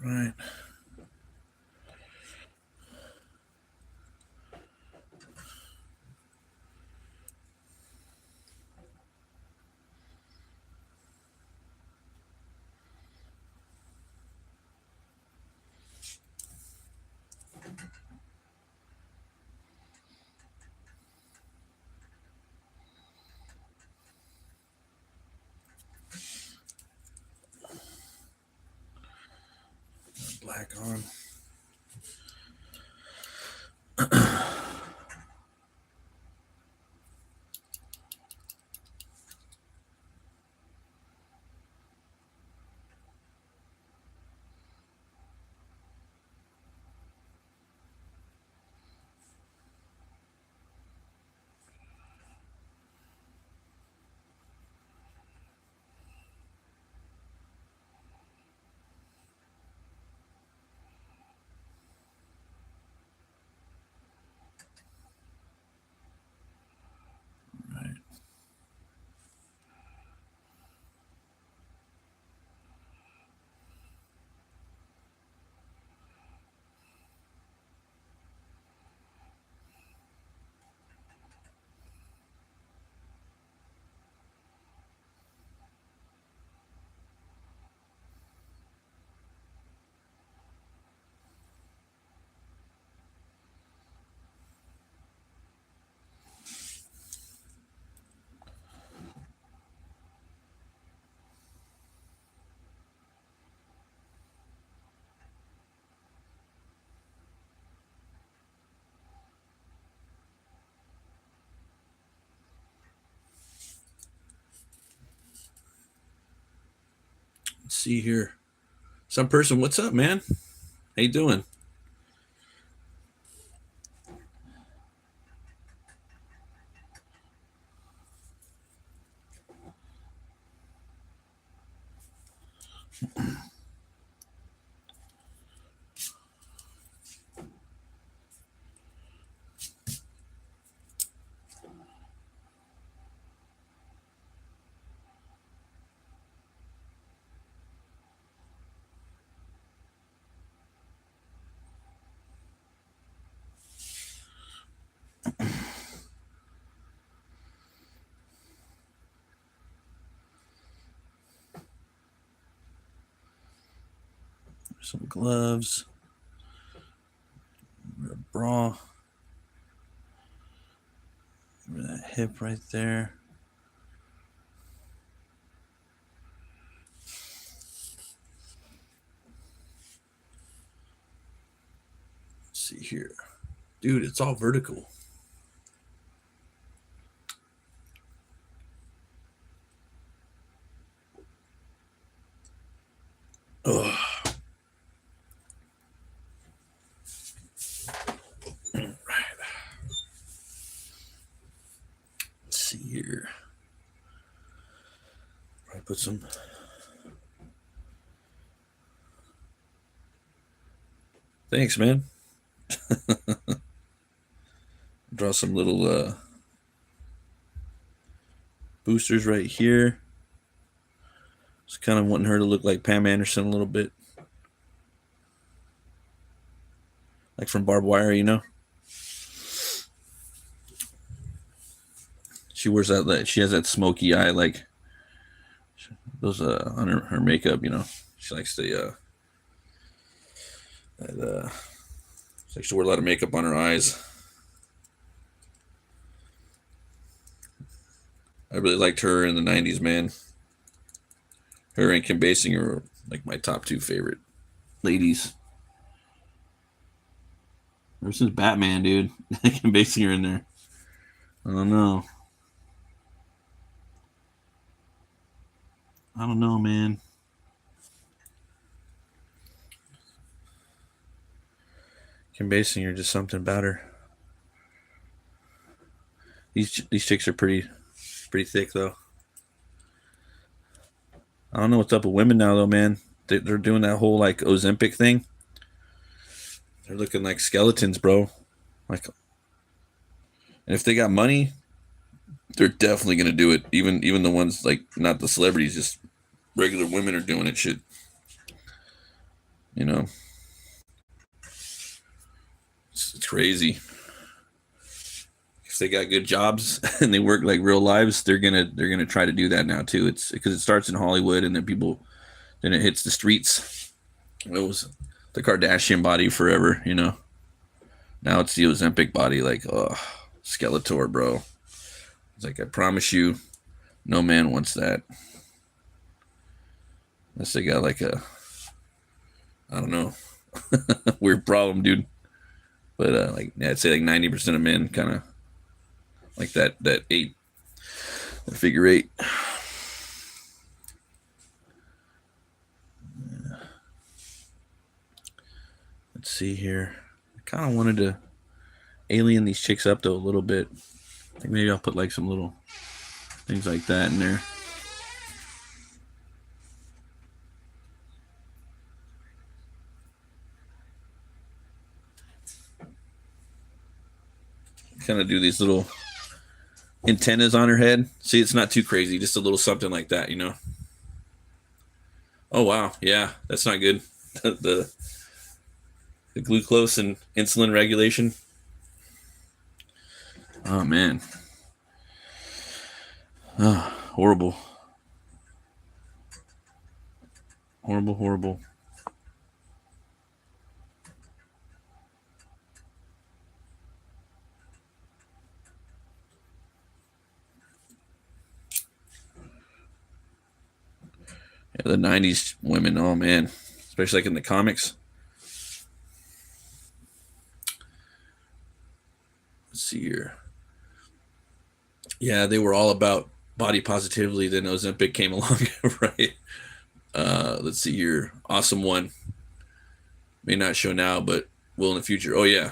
Right. Black on. Right. Let's see here. Some person, what's up, man? How you doing? Some gloves. A bra. That hip right there. Let's see here. Dude, it's all vertical. Ugh. Right. Let's see here. I put some. Thanks, man. Draw some little boosters right here. Just kind of wanting her to look like Pam Anderson a little bit. Like from Barbed Wire, you know? She wears that, she has that smoky eye, like those on her makeup, you know? She likes the, that like she wore a lot of makeup on her eyes. I really liked her in the 90s, man. Her and Kim Basinger are like my top 2 favorite ladies. Versus Batman, dude. Kim Basinger in there. I don't know. I don't know, man. Kim Basinger, just something about her. These chicks are pretty thick though. I don't know what's up with women now though, man. They're doing that whole like Ozempic thing. They're looking like skeletons, bro. Like, and if they got money, they're definitely gonna do it. Even the ones like not the celebrities, just regular women are doing it. Shit, you know, it's crazy. If they got good jobs and they work like real lives, they're gonna try to do that now too. It's because it starts in Hollywood and then it hits the streets. It was the Kardashian body forever, you know. Now it's the Ozempic body, like, oh, Skeletor, bro. It's like, I promise you, no man wants that. Unless they got like a, I don't know, weird problem, dude. But like, yeah, I'd say like 90% of men kind of like that figure 8. Yeah. Let's see here. I kind of wanted to alien these chicks up though a little bit. I think maybe I'll put like some little things like that in there. Kind of do these little antennas on her head. See, it's not too crazy, just a little something like that, you know. Oh wow, yeah, that's not good. the glucose and insulin regulation. Oh man. Oh, horrible. Horrible. Yeah, the 90s women, oh man. Especially like in the comics. Let's see here. Yeah, they were all about body positively. Then Ozempic came along, right? Let's see here. Awesome one. May not show now, but will in the future. Oh yeah.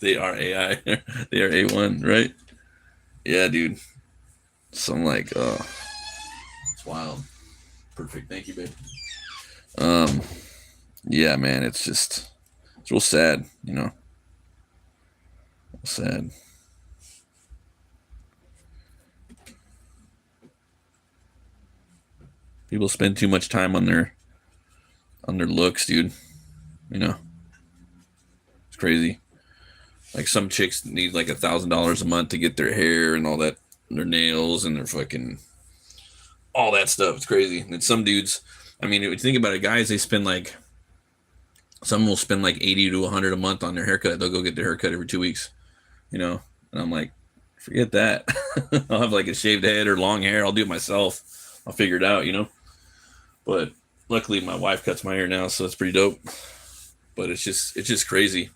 They are AI. They are A1, right? Yeah, dude. So I'm like, oh, it's wild. Perfect. Thank you, babe. Yeah, man, it's real sad, you know. Sad. People spend too much time on their looks, dude. You know, it's crazy. Like some chicks need like $1,000 a month to get their hair and all that, their nails and their fucking all that stuff. It's crazy. And some dudes, I mean, if you think about it, guys, they spend like, some will spend like 80 to 100 a month on their haircut. They'll go get their haircut every 2 weeks, you know. And I'm like, forget that. I'll have like a shaved head or long hair. I'll do it myself. I'll figure it out, you know. But luckily, my wife cuts my hair now, so it's pretty dope. But it's just crazy.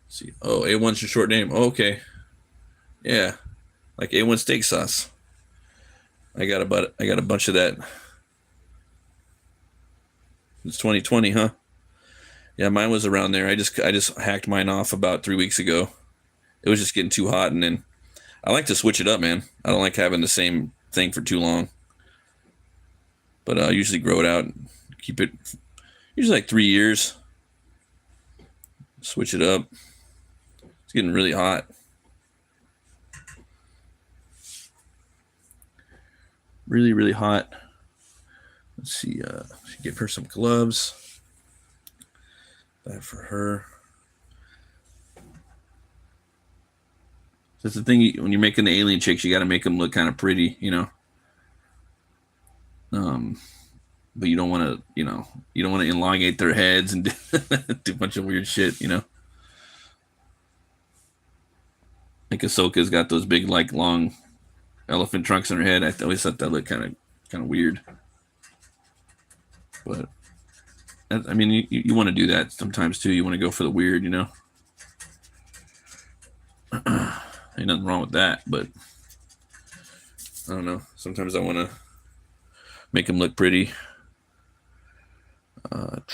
Let's see, oh, A1's your short name. Oh, okay, yeah, like A1 steak sauce. I got a bunch of that. It's 2020, huh? Yeah, mine was around there. I just hacked mine off about 3 weeks ago. It was just getting too hot, and then I like to switch it up, man. I don't like having the same thing for too long. But I usually grow it out and keep it usually like 3 years. Switch it up. It's getting really hot. Really, really hot. Let's see. Give her some gloves. That for her. That's the thing. When you're making the alien chicks, you got to make them look kind of pretty, you know. but you don't want to, you know, you don't want to elongate their heads and do a bunch of weird shit, you know. Like Ahsoka's got those big, like, long elephant trunks in her head. I always thought that looked kind of weird. But I mean, you want to do that sometimes too. You want to go for the weird, you know. Ain't nothing wrong with that, but I don't know. Sometimes I want to make them look pretty. Like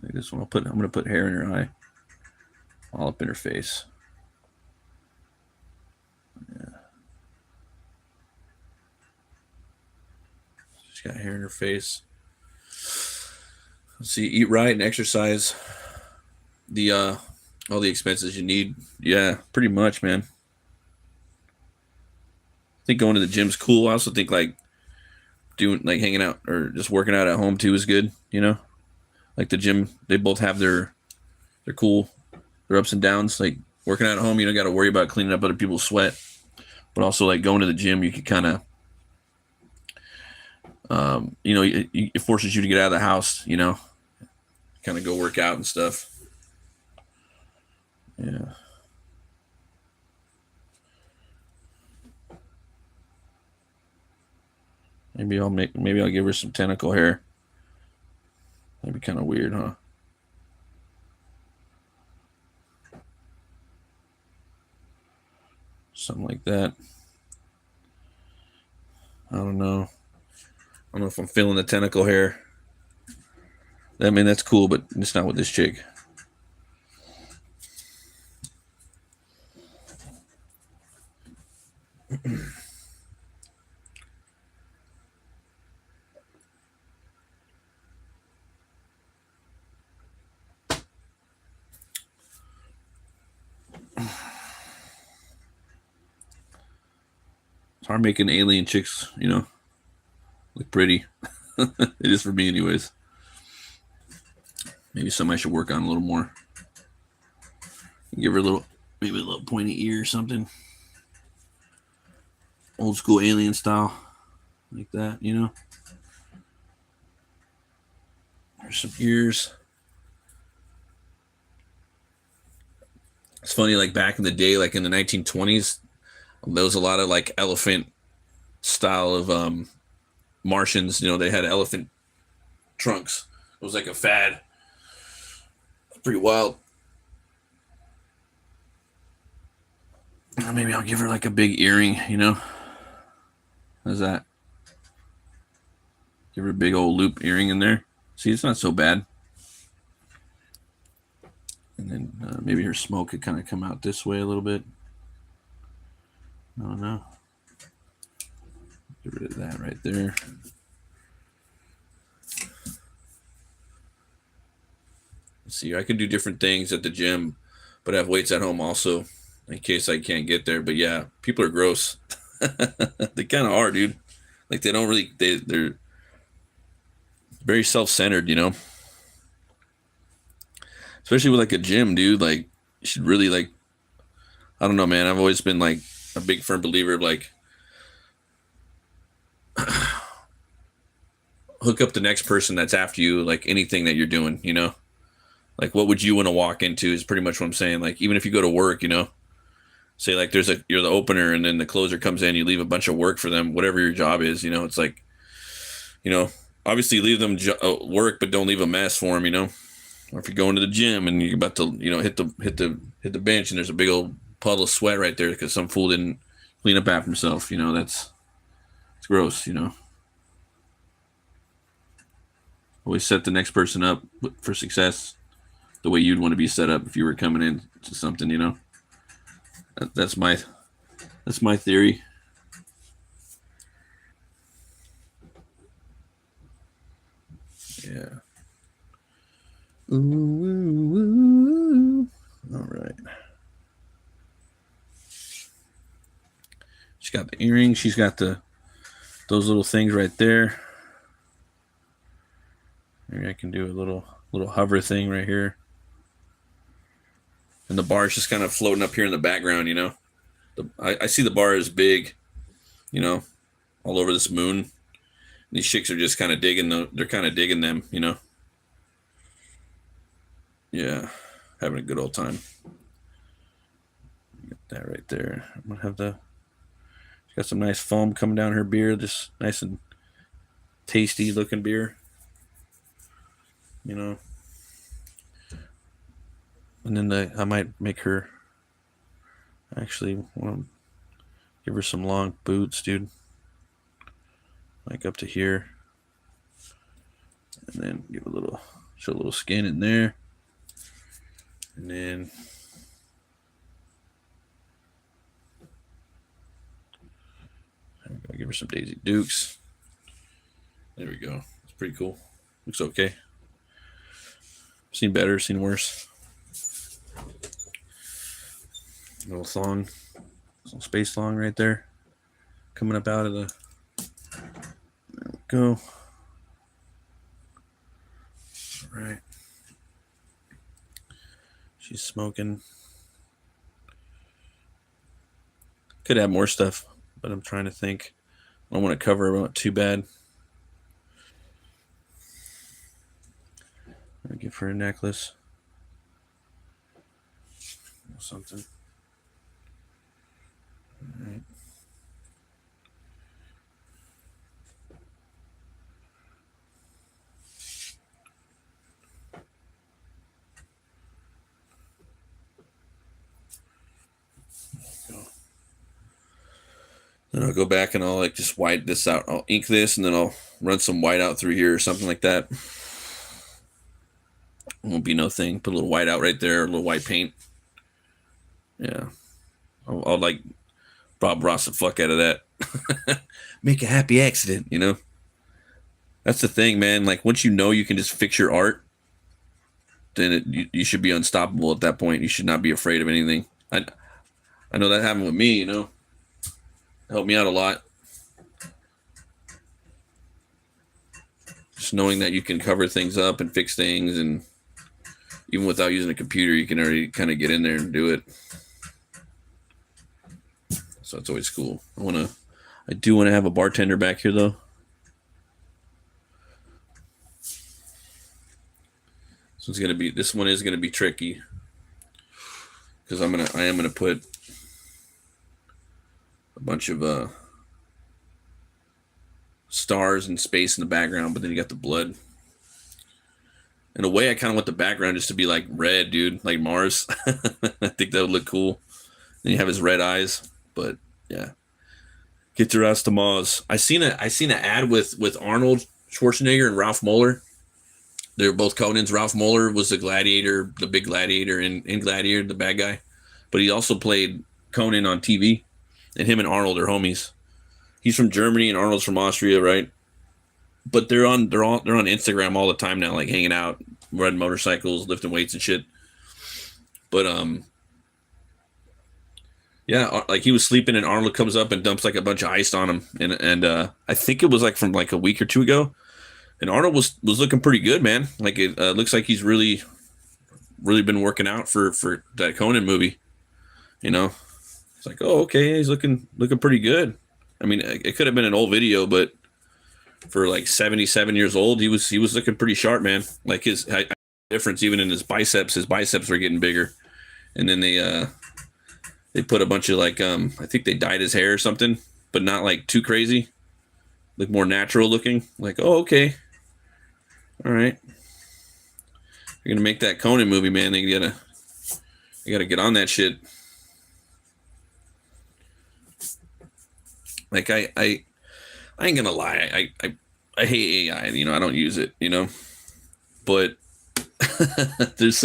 this one, I'm gonna put hair in her eye, all up in her face. Yeah. She's got hair in her face. Let's see, eat right and exercise. The all the expenses you need. Yeah, pretty much, man. I think going to the gym's cool. I also think like doing like hanging out or just working out at home too is good, you know. Like the gym, they both have their cool, their ups and downs. Like working out at home, you don't got to worry about cleaning up other people's sweat, but also like going to the gym, you can kind of, you know, it forces you to get out of the house, you know, kind of go work out and stuff. Yeah. Maybe I'll give her some tentacle hair. That'd be kind of weird, huh? Something like that. I don't know. I don't know if I'm feeling the tentacle hair. I mean, that's cool, but it's not with this chick. It's hard making alien chicks, you know, look pretty. It is for me, anyways. Maybe something I should work on a little more. Give her maybe a little pointy ear or something. Old school alien style, like that, you know. There's some ears. It's funny, like back in the day, like in the 1920s, there was a lot of like elephant style of Martians. You know, they had elephant trunks. It was like a fad. Pretty wild. Maybe I'll give her like a big earring, you know. How's that? Give her a big old loop earring in there. See, it's not so bad. And then maybe her smoke could kind of come out this way a little bit. I don't know. Get rid of that right there. Let's see, I can do different things at the gym, but I have weights at home also in case I can't get there. But yeah, people are gross. They kind of are, dude. Like they don't really, they're very self-centered, you know. Especially with like a gym, dude. Like you should really like, I don't know, man. I've always been like a big firm believer of like hook up the next person that's after you, like anything that you're doing, you know. Like what would you want to walk into is pretty much what I'm saying. Like even if you go to work, you know, say like you're the opener and then the closer comes in, you leave a bunch of work for them, whatever your job is, you know. It's like, you know, obviously leave them work, but don't leave a mess for them, you know. Or if you're going to the gym and you're about to, you know, hit the bench and there's a big old puddle of sweat right there because some fool didn't clean up after himself, you know, it's gross, you know. Always set the next person up for success the way you'd want to be set up if you were coming in to something, you know. That's my theory. Yeah. Ooh, ooh, ooh. All right. She's got the earrings. She's got those little things right there. Maybe I can do a little hover thing right here. And the bar is just kind of floating up here in the background, you know. I see the bar as big, you know. all over this moon. These chicks are just kind of digging they're kind of digging them, you know. Yeah, having a good old time. Get that right there. I'm gonna have she's got some nice foam coming down her beer, just nice and tasty looking beer, you know. And then I might make her actually want to give her some long boots, dude, like up to here, and then give show a little skin in there, and then I'll give her some Daisy Dukes. There we go. It's pretty cool. Looks okay. Seen better, seen worse. Little thong, little space thong right there, coming up out of the. There we go. All right. She's smoking. Could have more stuff, but I'm trying to think. I don't want to cover her too bad. I'll give her a necklace. Or something. All right. Then I'll go back and I'll like just white this out. I'll ink this and then I'll run some white out through here or something like that. Won't be no thing. Put a little white out right there, a little white paint. Yeah. I'll like Bob Ross the fuck out of that. Make a happy accident, you know? That's the thing, man. Like once you know you can just fix your art, then you should be unstoppable at that point. You should not be afraid of anything. I know that happened with me, you know? Helped me out a lot. Just knowing that you can cover things up and fix things, and even without using a computer, you can already kind of get in there and do it. So it's always cool. I do want to have a bartender back here though. So this one is gonna be tricky because I am gonna put a bunch of stars and space in the background, but then you got the blood. In a way, I kind of want the background just to be like red, dude, like Mars. I think that would look cool. Then you have his red eyes, but yeah, get your ass to Mars. I seen an ad with Arnold Schwarzenegger and Ralph Moeller. They were both Conans. Ralph Moeller was the gladiator, the big gladiator in Gladiator, the bad guy, but he also played Conan on TV. And him and Arnold are homies. He's from Germany and Arnold's from Austria, right? But they're on Instagram all the time now, like hanging out, riding motorcycles, lifting weights and shit. But yeah, like he was sleeping and Arnold comes up and dumps like a bunch of ice on him, and I think it was like from like a week or two ago, and Arnold was looking pretty good, man. Like it looks like he's really been working out for that Conan movie, you know. It's like, oh, okay, he's looking pretty good. I mean, it could have been an old video, but for like 77 years old, he was looking pretty sharp, man. Like his difference even in his biceps were getting bigger. And then they put a bunch of like I think they dyed his hair or something, but not like too crazy, like more natural looking. Like, oh, okay, all right, you're gonna make that Conan movie, man. They gotta get on that shit. Like I ain't gonna lie, I hate AI. You know, I don't use it. You know, but there's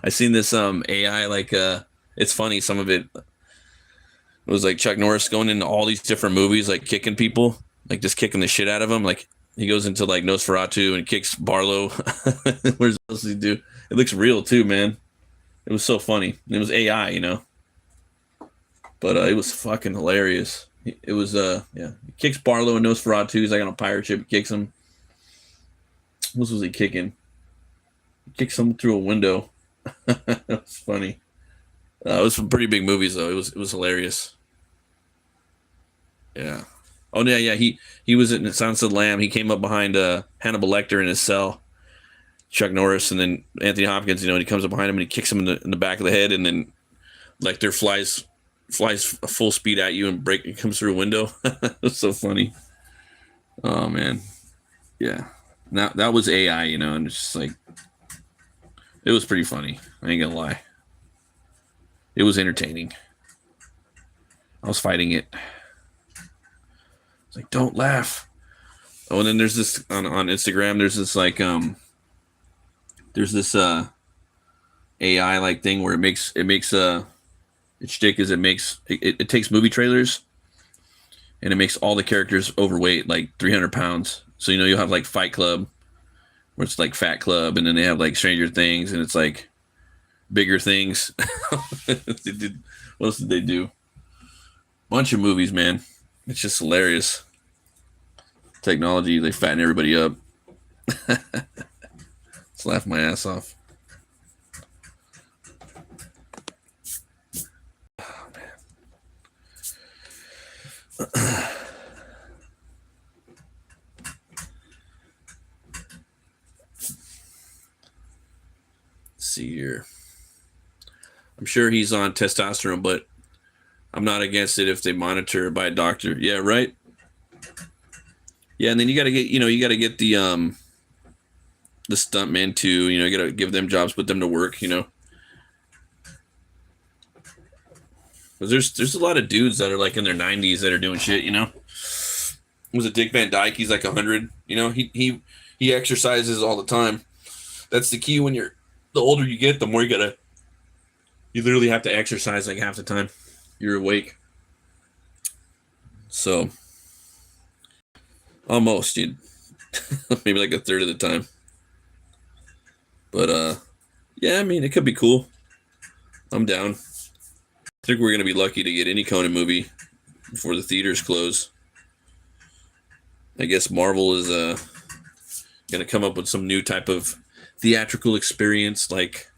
I seen this AI like it's funny. Some of it was like Chuck Norris going into all these different movies, like kicking people, like just kicking the shit out of them. Like he goes into like Nosferatu and kicks Barlow. Where's else does he do? It looks real too, man. It was so funny. It was AI, you know, but it was fucking hilarious. It was yeah. He kicks Barlow and Nosferatu. He's like on a pirate ship. He kicks him. What was he kicking? He kicks him through a window. That was funny. It was some pretty big movies though. It was hilarious. Yeah. Oh yeah, yeah. He was in Silence of the Lamb. He came up behind Hannibal Lecter in his cell, Chuck Norris, and then Anthony Hopkins. You know, and he comes up behind him and he kicks him in the back of the head, and then Lecter flies full speed at you and comes through a window. It's so funny. Oh man, yeah. Now that was AI, you know, and it's just like it was pretty funny. I ain't gonna lie. It was entertaining. I was fighting it. It's like, don't laugh. Oh, and then there's this on Instagram. There's this like there's this AI like thing where its shtick is it takes movie trailers and it makes all the characters overweight, like 300 pounds. So you know you'll have like Fight Club, where it's like Fat Club, and then they have like Stranger Things, and it's like Bigger Things. What else did they do? Bunch of movies, man. It's just hilarious. Technology, they fatten everybody up. Just laugh my ass off. Oh, man. Let's see here. I'm sure he's on testosterone, but I'm not against it if they monitor it by a doctor. Yeah, right. Yeah, and then you got to get the stuntmen too. You know, you got to give them jobs, put them to work. You know, because there's a lot of dudes that are like in their 90s that are doing shit. You know, was it Dick Van Dyke? He's like 100. You know, he exercises all the time. That's the key. When the older you get, the more you literally have to exercise like half the time you're awake. So almost, dude. Maybe like a third of the time. But yeah, I mean, it could be cool. I'm down. I think we're gonna be lucky to get any Conan movie before the theaters close. I guess Marvel is gonna come up with some new type of theatrical experience like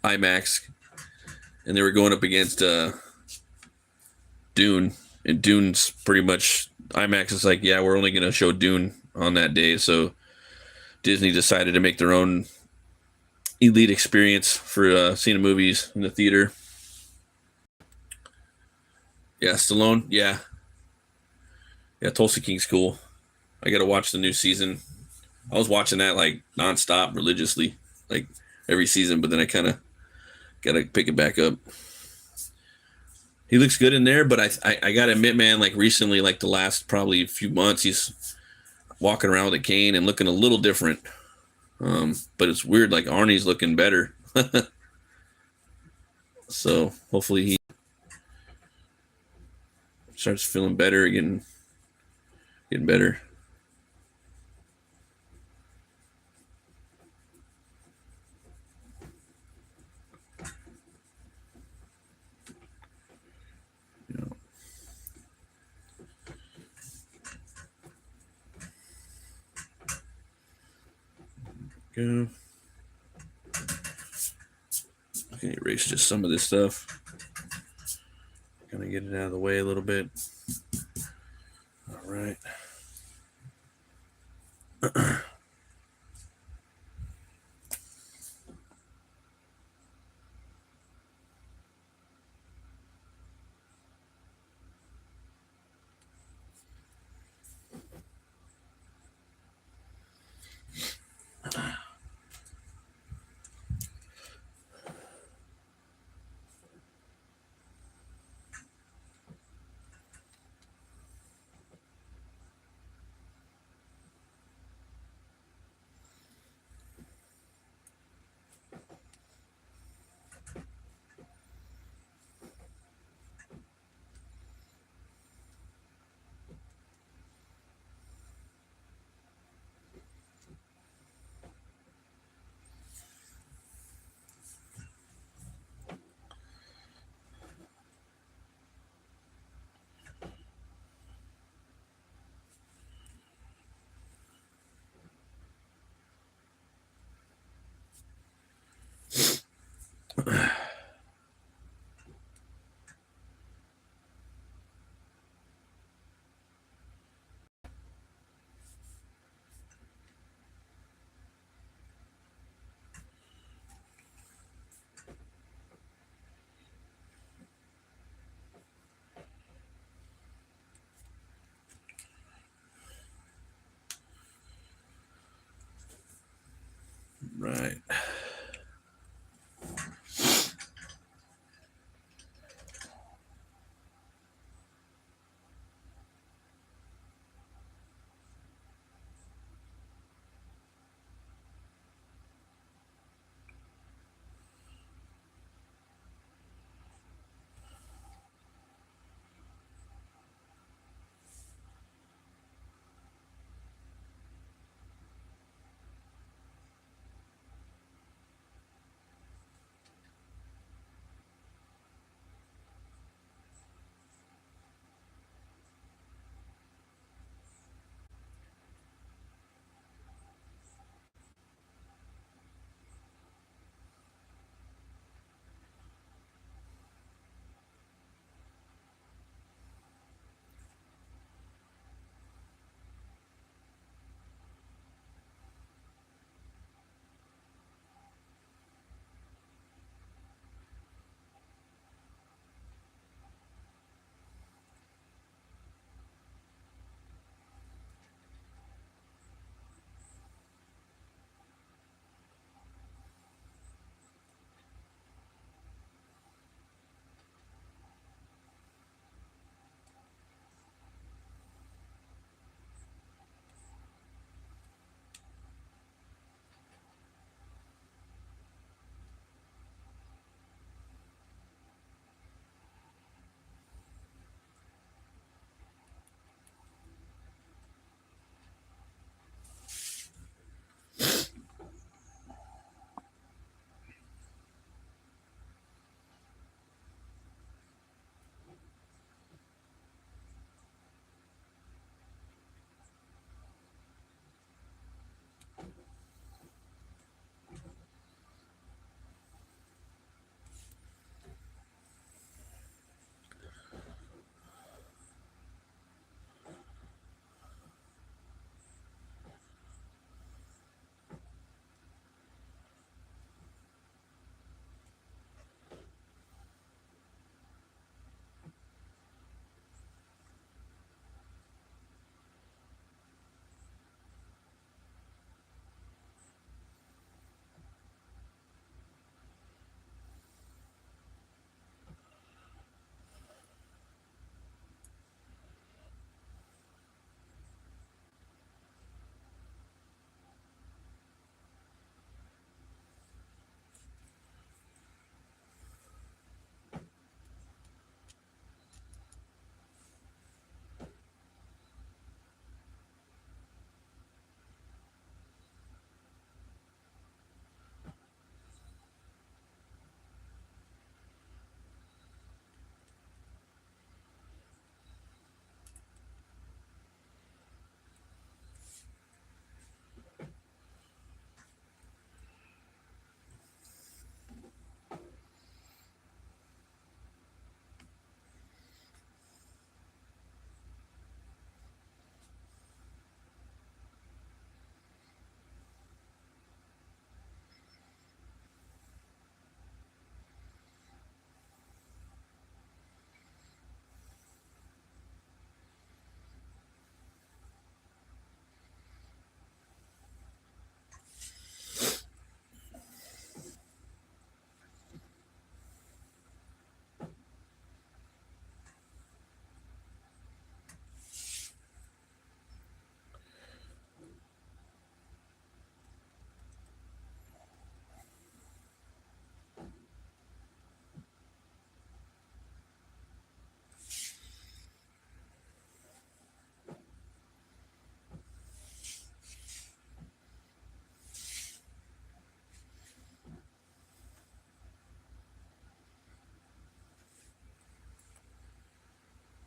IMAX, and they were going up against Dune, and Dune's pretty much IMAX is like, yeah, we're only gonna show Dune on that day, so Disney decided to make their own elite experience for seeing movies in the theater. Yeah, Stallone. Yeah, Tulsa King's cool. I got to watch the new season. I was watching that like nonstop, religiously, like every season. But then I kind of got to pick it back up. He looks good in there, but I got to admit, man, like recently, like the last probably few months, he's walking around with a cane and looking a little different. But it's weird. Like Arnie's looking better. So hopefully he starts feeling better, getting better. Go. I can erase just some of this stuff. Gonna get it out of the way a little bit. All right.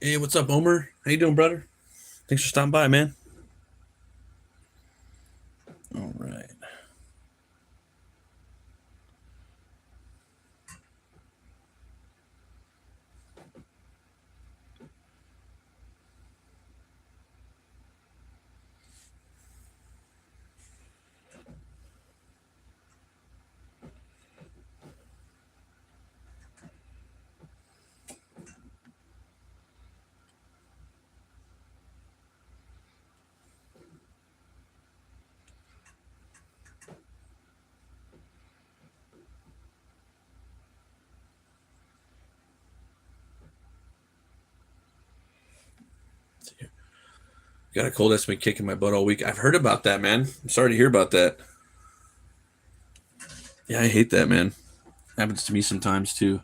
Hey, what's up, Omer? How you doing, brother? Thanks for stopping by, man. All right. Got a cold that's been kicking my butt all week. I've heard about that, man. I'm sorry to hear about that. Yeah, I hate that, man. Happens to me sometimes too.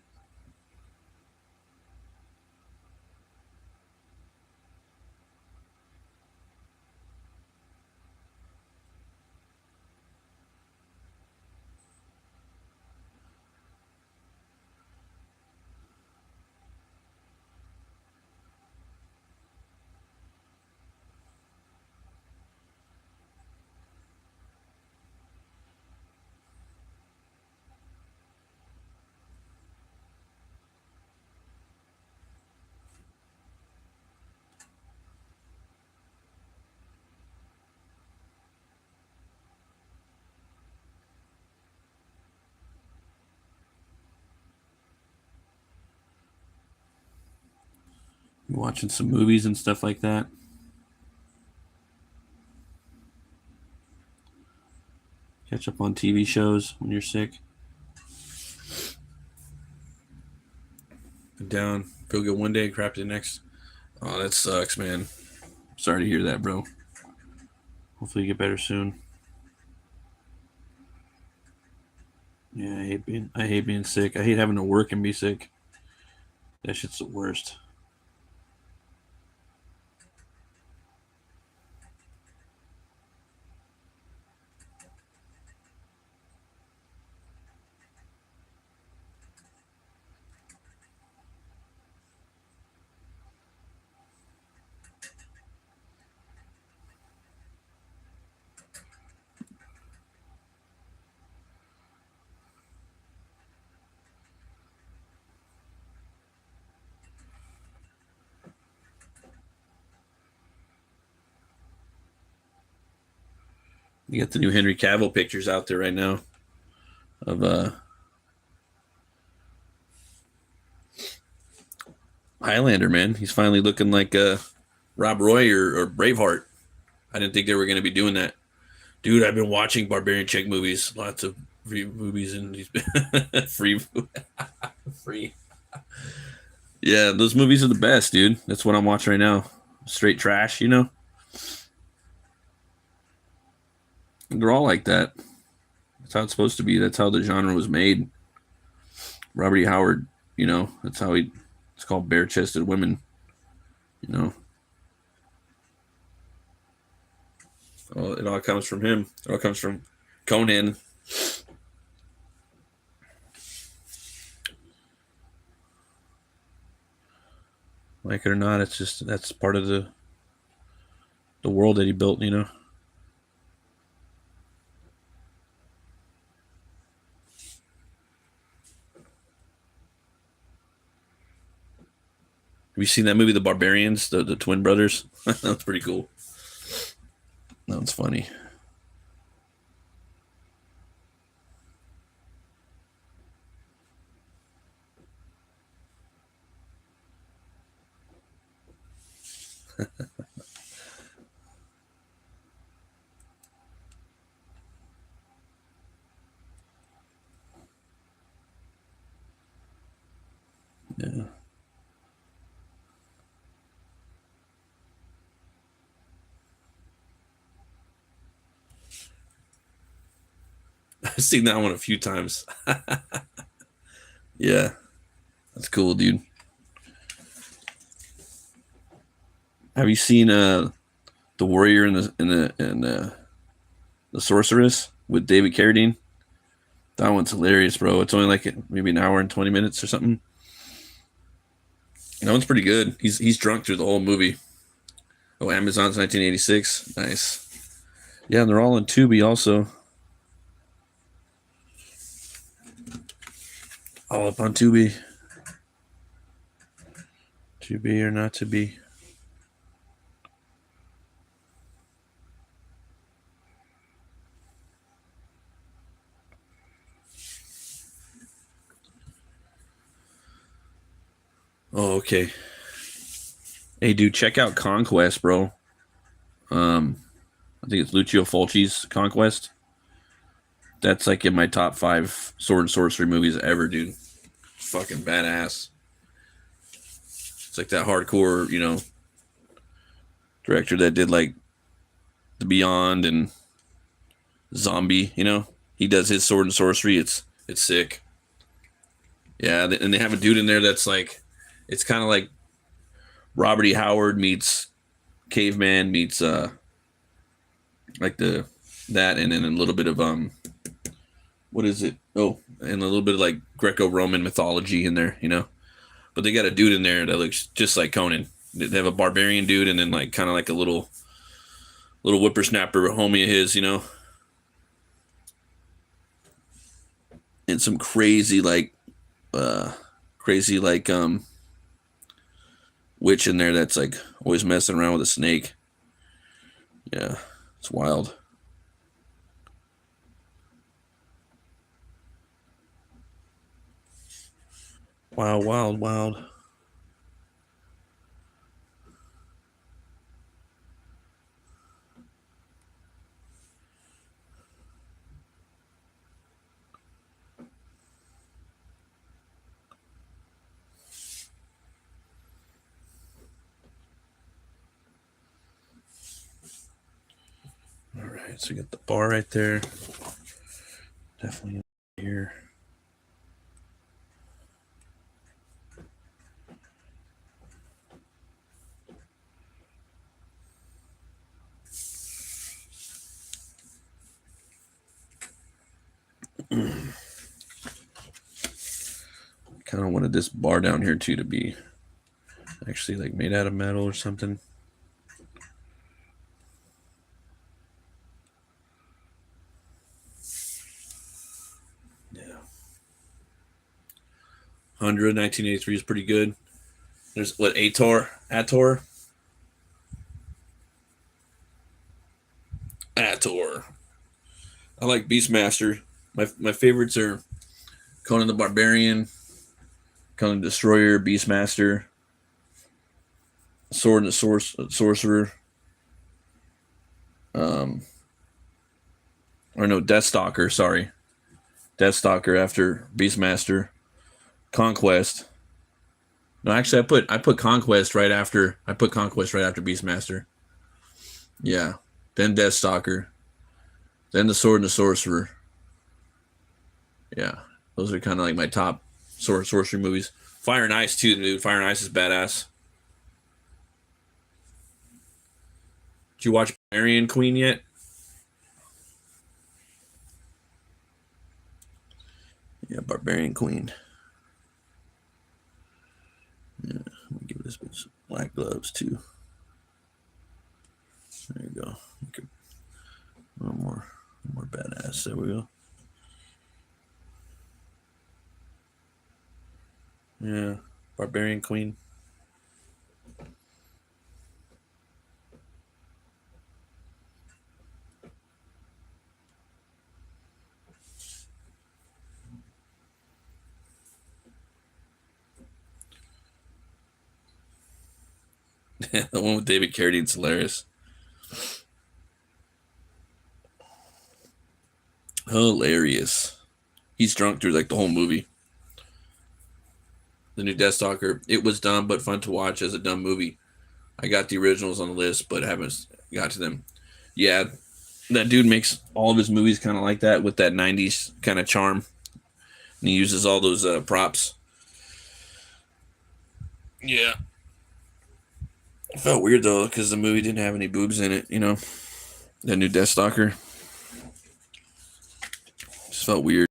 You watching some movies and stuff like that. Catch up on TV shows when you're sick. Down, feel good one day, crap the next. Oh, that sucks, man. Sorry to hear that, bro. Hopefully you get better soon. Yeah, I hate being sick. I hate having to work and be sick. That shit's the worst. You got the new Henry Cavill pictures out there right now of Highlander, man. He's finally looking like Rob Roy or Braveheart. I didn't think they were going to be doing that. Dude, I've been watching Barbarian Chick movies. Lots of free movies and these free free. Yeah, those movies are the best, dude. That's what I'm watching right now. Straight trash, you know? They're all like that. That's how it's supposed to be. That's how the genre was made. Robert E. Howard, that's how it's called bare chested women, you know. It all comes from him. It all comes from Conan. Like it or not, it's just that's part of the world that he built, you know. Have you seen that movie, The Barbarians, the twin brothers? That's pretty cool. That's funny. Yeah. I've seen that one a few times. Yeah, that's cool, dude. Have you seen the Warrior and the Sorceress with David Carradine? That one's hilarious, bro. It's only like maybe an hour and 20 minutes or something. That one's pretty good. He's drunk through the whole movie. Oh, Amazon's 1986. Nice. Yeah, and they're all in Tubi also. All up on Tubi. To be or not to be. Oh, okay. Hey, dude, check out Conquest, bro. I think it's Lucio Fulci's Conquest. That's like in my top 5 sword and sorcery movies ever, dude. Fucking badass. It's like that hardcore, director that did like The Beyond and Zombie. He does his sword and sorcery. It's sick. Yeah, and they have a dude in there that's like, it's kind of like Robert E. Howard meets Caveman meets like that, and then a little bit of what is it? Oh, and a little bit of like Greco-Roman mythology in there, But they got a dude in there that looks just like Conan. They have a barbarian dude, and then like kind of like a little whippersnapper homie of his, and some crazy like witch in there that's like always messing around with a snake. Yeah, it's wild. Wild, wild, wild. All right, so we got the bar right there. Definitely here. Kind of wanted this bar down here too to be actually like made out of metal or something. Yeah. 1983 is pretty good. There's what, Ator? I like Beastmaster. My favorites are Conan the Barbarian, Conan the Destroyer, Beastmaster, Sword and the Sorcerer. Or no, Deathstalker. Sorry, Deathstalker after Beastmaster. Conquest. No, actually, I put Conquest right after Beastmaster. Yeah, then Deathstalker, then the Sword and the Sorcerer. Yeah, those are kind of like my top sorcery movies. Fire and Ice too, dude. Fire and Ice is badass. Did you watch Barbarian Queen yet? Yeah, Barbarian Queen. Yeah, let me give this bitch black gloves too. There you go. Okay. One more badass. There we go. Yeah, Barbarian Queen. The one with David Carradine's hilarious. Hilarious. He's drunk through like the whole movie. The new Deathstalker. It was dumb but fun to watch as a dumb movie. I got the originals on the list, but haven't got to them. Yeah, that dude makes all of his movies kind of like that with that 90s kind of charm. And he uses all those props. Yeah. It felt weird though because the movie didn't have any boobs in it, The new Deathstalker. Just felt weird.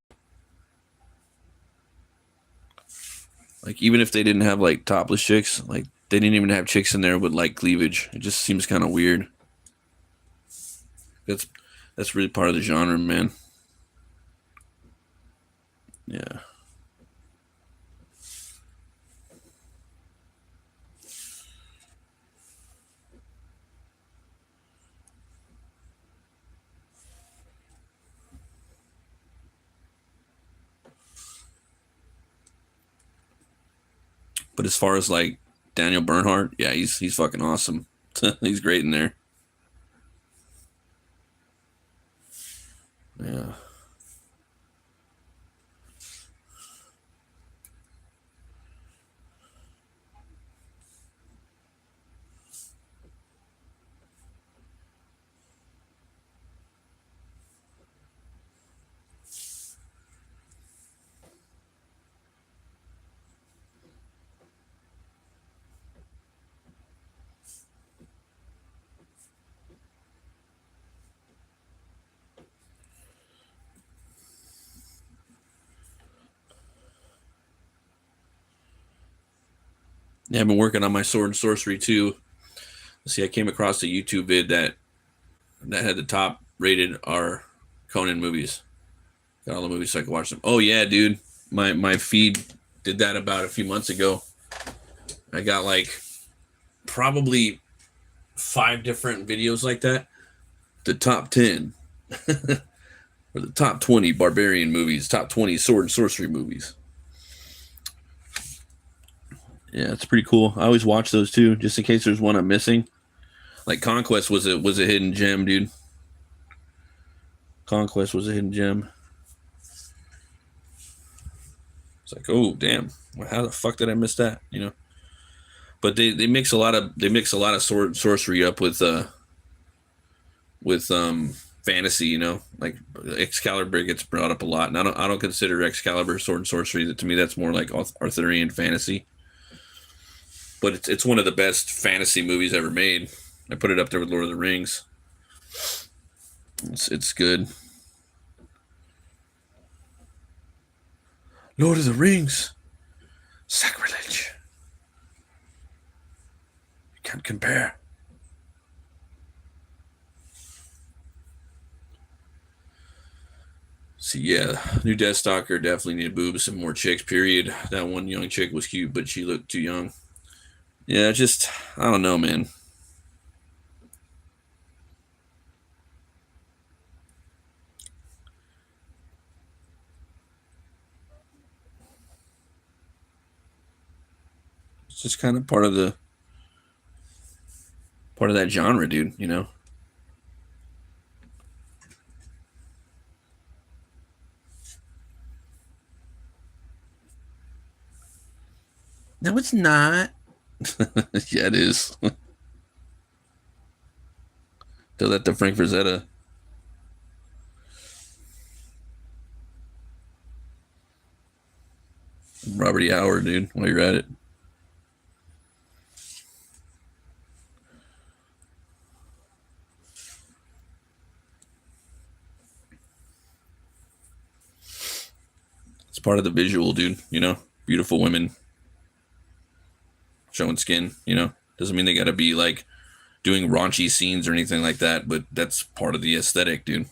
Like, even if they didn't have like topless chicks, like they didn't even have chicks in there with like cleavage. It just seems kind of weird. That's really part of the genre, man. Yeah. But as far as like Daniel Bernhardt, yeah, he's fucking awesome. He's great in there. Yeah. Yeah, I've been working on my sword and sorcery too. See, I came across a YouTube vid that had the top rated R Conan movies. Got all the movies so I could watch them. Oh yeah, dude. My feed did that about a few months ago. I got like probably 5 different videos like that. The top 10 or the top 20 barbarian movies, top 20 sword and sorcery movies. Yeah, it's pretty cool. I always watch those too, just in case there's one I'm missing. Like Conquest was a hidden gem, dude. Conquest was a hidden gem. It's like, oh damn, how the fuck did I miss that? You know. But they mix a lot of sword sorcery up with fantasy, you know, like Excalibur gets brought up a lot, and I don't consider Excalibur sword and sorcery. To me, that's more like Arthurian fantasy. But it's one of the best fantasy movies ever made. I put it up there with Lord of the Rings. It's good. Lord of the Rings, sacrilege. You can't compare. See, yeah, new Deathstalker definitely needed boobs and more chicks. Period. That one young chick was cute, but she looked too young. Yeah, just I don't know, man. It's just kind of part of that genre, dude. You know. No, it's not. Yeah, it is. Tell that to Frank Frazetta. Robert E. Howard, dude, while you're at it. It's part of the visual, dude. You know, beautiful women showing skin. You know, doesn't mean they got to be like doing raunchy scenes or anything like that, but that's part of the aesthetic, dude.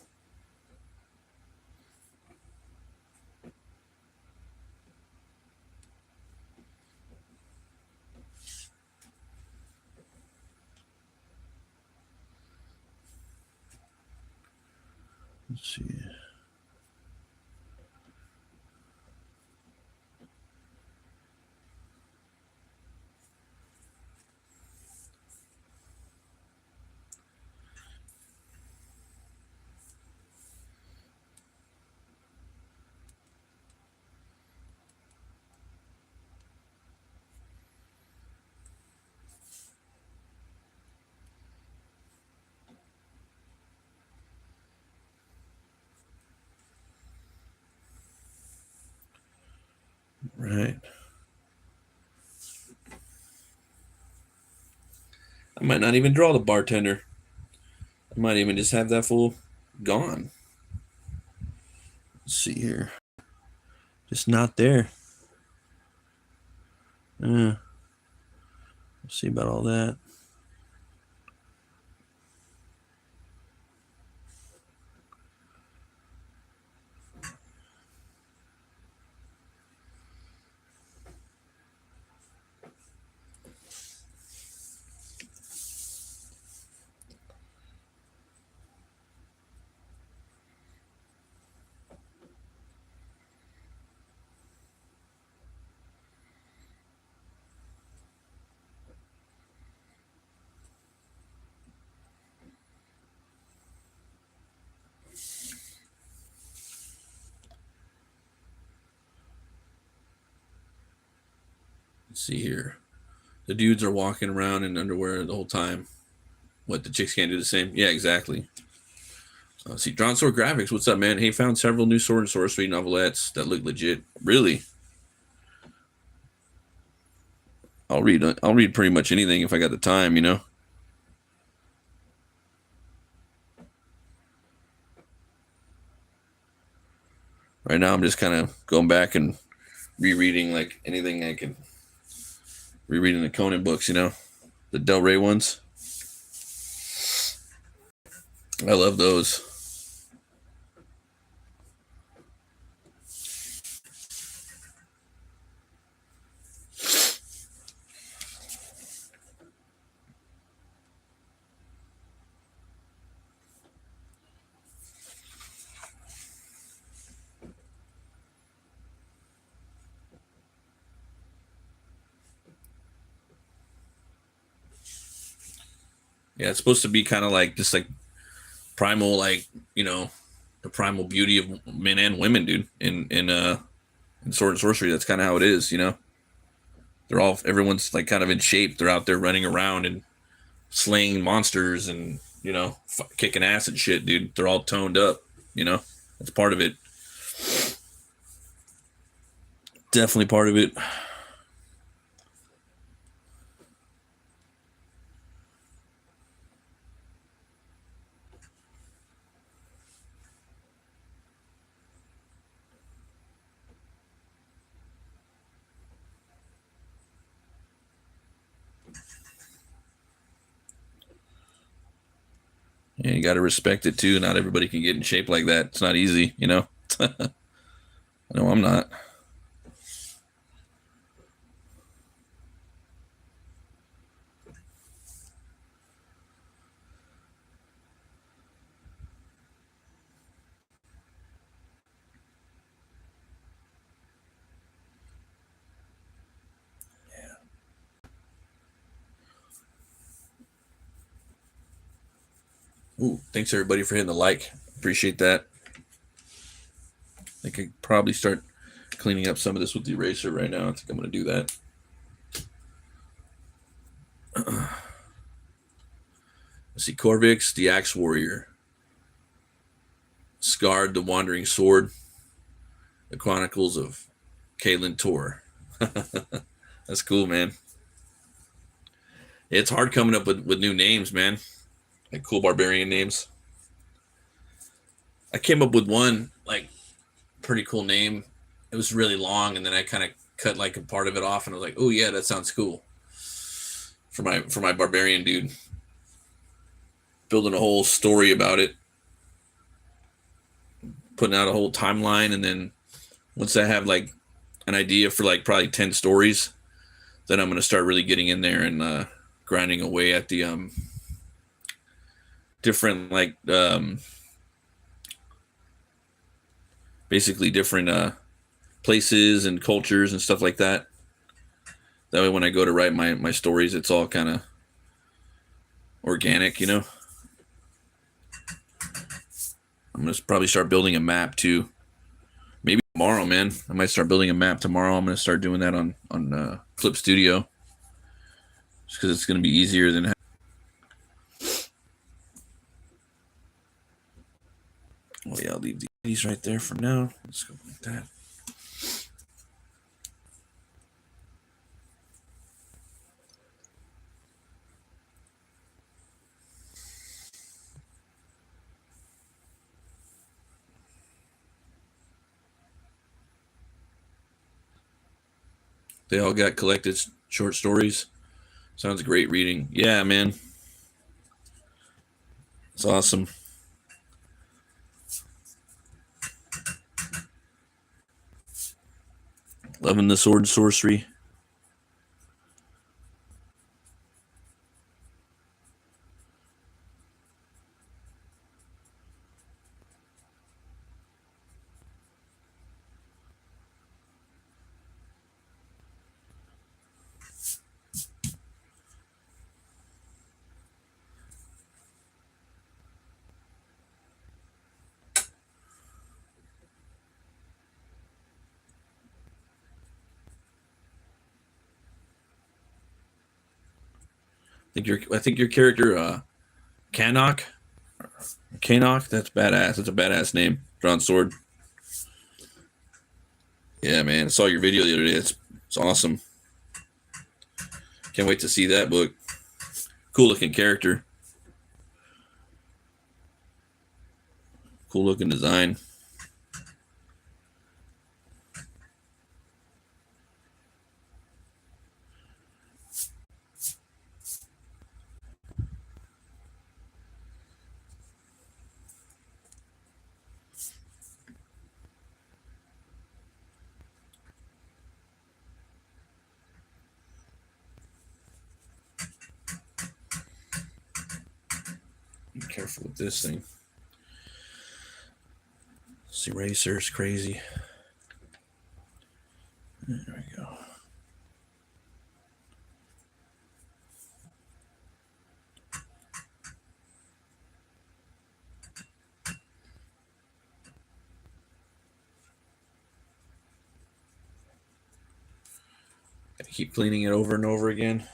Let's see. Right. I might not even draw the bartender. I might even just have that fool gone. Let's see here. Just not there. We'll see about all that. Let's see here. The dudes are walking around in underwear the whole time. What, the chicks can't do the same? Yeah, exactly. See, Drawn Sword Graphics, what's up, man? Hey, found several new sword and sorcery novelettes that look legit. Really? I'll read pretty much anything if I got the time, you know. Right now, I'm just kind of going back and rereading like anything I can. Rereading the Conan books, you know, the Del Rey ones. I love those. Yeah, it's supposed to be kind of like just like primal, like, you know, the primal beauty of men and women, dude. In sword and sorcery, that's kind of how it is, you know. Everyone's like kind of in shape. They're out there running around and slaying monsters and, you know, kicking ass and shit, dude. They're all toned up, you know. That's part of it. Definitely part of it. And you got to respect it too. Not everybody can get in shape like that. It's not easy, you know. No, I'm not. Ooh, thanks everybody for hitting the like. Appreciate that. I could probably start cleaning up some of this with the eraser right now. I think I'm going to do that. Let's see, Corvix, the Axe Warrior, Scarred, the Wandering Sword, the Chronicles of Kaelin Tor. That's cool, man. It's hard coming up with new names, man. Like cool barbarian names. I came up with one like pretty cool name. It was really long, and then I kind of cut like a part of it off, and I was like, "Oh yeah, that sounds cool." For my barbarian dude, building a whole story about it, putting out a whole timeline, and then once I have like an idea for like probably 10 stories, then I'm gonna start really getting in there and grinding away at the different like basically different places and cultures and stuff like that. That way, when I go to write my stories, it's all kind of organic, you know. I'm gonna probably start building a map too. Maybe tomorrow, man. I might start building a map tomorrow. I'm gonna start doing that on Clip Studio, just because it's gonna be easier than. Oh yeah, I'll leave these right there for now. Let's go like that. They all got collected short stories. Sounds great reading. Yeah, man. It's awesome. Loving the sword sorcery. I think your character Kanok. Kanok, that's badass. That's a badass name. Drawn sword. Yeah, man. I saw your video the other day. It's awesome. Can't wait to see that book. Cool looking character. Cool looking design. Be careful with this thing. This eraser is crazy. There we go. Gotta keep cleaning it over and over again.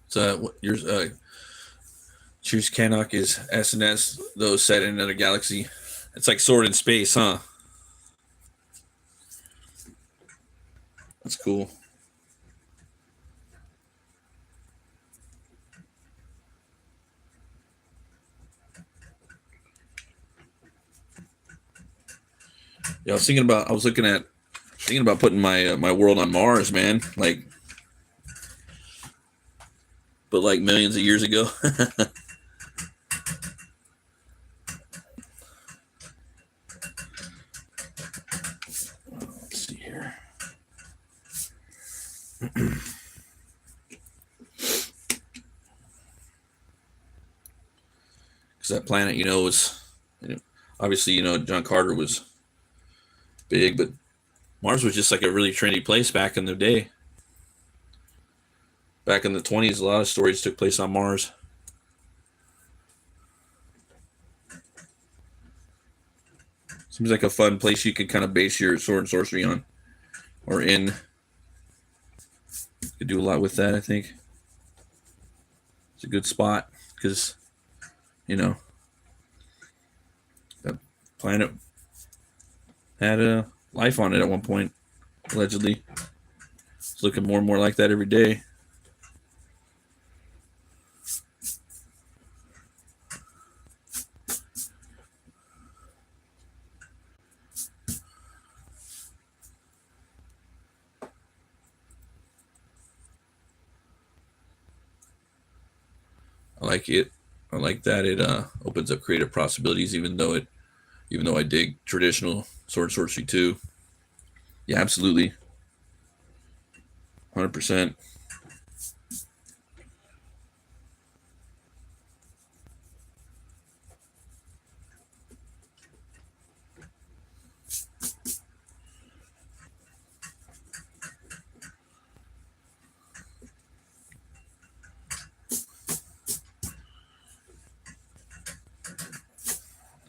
So yours, choose Kanok is SNS, though set in another galaxy. It's like Sword in Space, huh? That's cool. Yeah, I was thinking about putting my my world on Mars, man. But like millions of years ago. Let's see here. Because that planet, was obviously, John Carter was big, but Mars was just like a really trendy place back in the day. Back in the 20s, a lot of stories took place on Mars. Seems like a fun place you could kind of base your sword and sorcery on, or in. You could do a lot with that, I think. It's a good spot because, that planet had a life on it at one point, allegedly. It's looking more and more like that every day. I like it. I like that it opens up creative possibilities, even though I dig traditional sword sorcery too. Yeah, absolutely. 100%.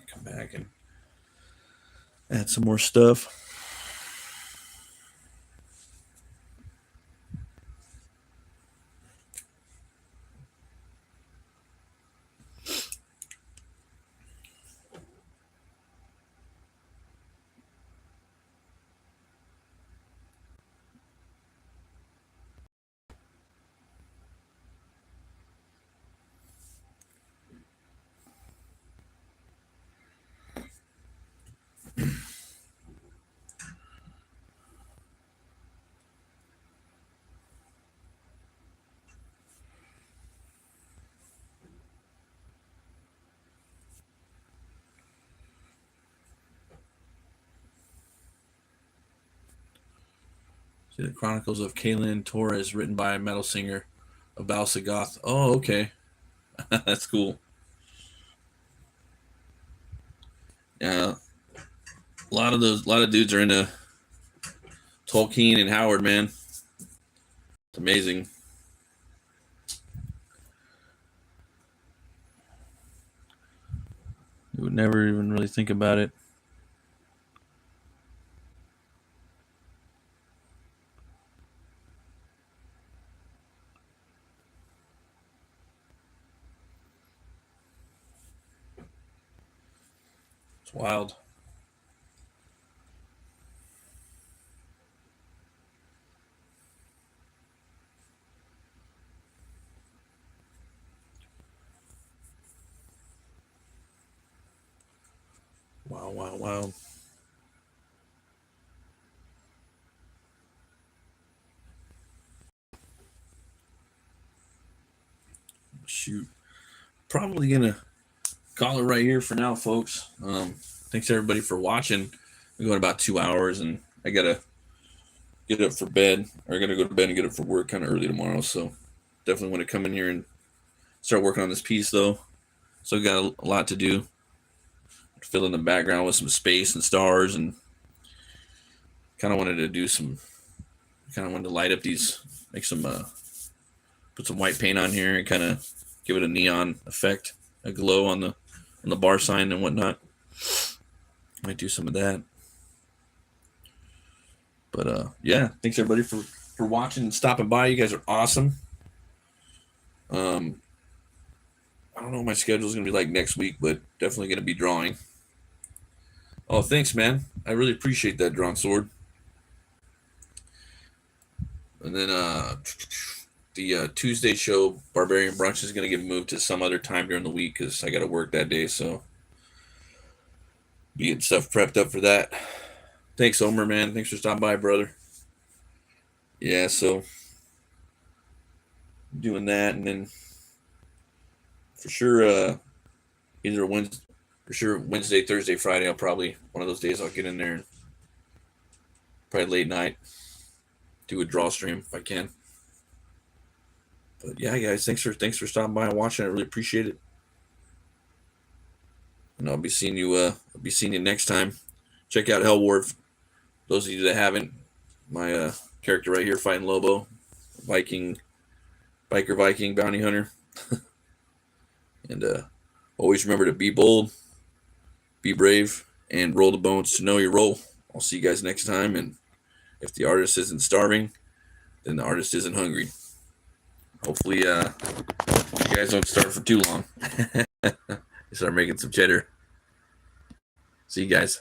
Come back and add some more stuff. See, the Chronicles of Kaylin Torres, written by metal singer of Balsagoth. Oh, okay. That's cool. Yeah, a lot of dudes are into Tolkien and Howard, man. It's amazing. You would never even really think about it. It's wild. Wow, wow, wow. Shoot. Probably gonna call it right here for now, folks. Thanks everybody for watching. We're going about 2 hours, and I gotta get up for bed, or I gotta go to bed and get up for work kind of early tomorrow. So definitely want to come in here and start working on this piece, though. So we got a lot to do. Fill in the background with some space and stars, and kind of wanted to do some. Kind of wanted to light up these, make some, put some white paint on here and kind of give it a neon effect, a glow on the bar sign and whatnot. Might do some of that. But yeah, thanks everybody for watching and stopping by. You guys are awesome. I don't know what my schedule is gonna be like next week, but definitely gonna be drawing. Oh, thanks, man. I really appreciate that, Drawn Sword. And then the Tuesday show, Barbarian Brunch, is going to get moved to some other time during the week because I got to work that day. So be getting stuff prepped up for that. Thanks, Omer, man. Thanks for stopping by, brother. Yeah, so doing that, and then for sure either Wednesday, for sure Wednesday, Thursday, Friday, I'll probably, one of those days I'll get in there and probably late night do a draw stream if I can. But yeah, guys, thanks for stopping by and watching. I really appreciate it. And I'll be seeing you next time. Check out HELWÄR. Those of you that haven't, my character right here fighting Lobo, biker Viking bounty hunter. And always remember to be bold, be brave, and roll the bones to know your role. I'll see you guys next time. And if the artist isn't starving, then the artist isn't hungry. Hopefully, you guys don't starve for too long. Start making some cheddar. See you guys.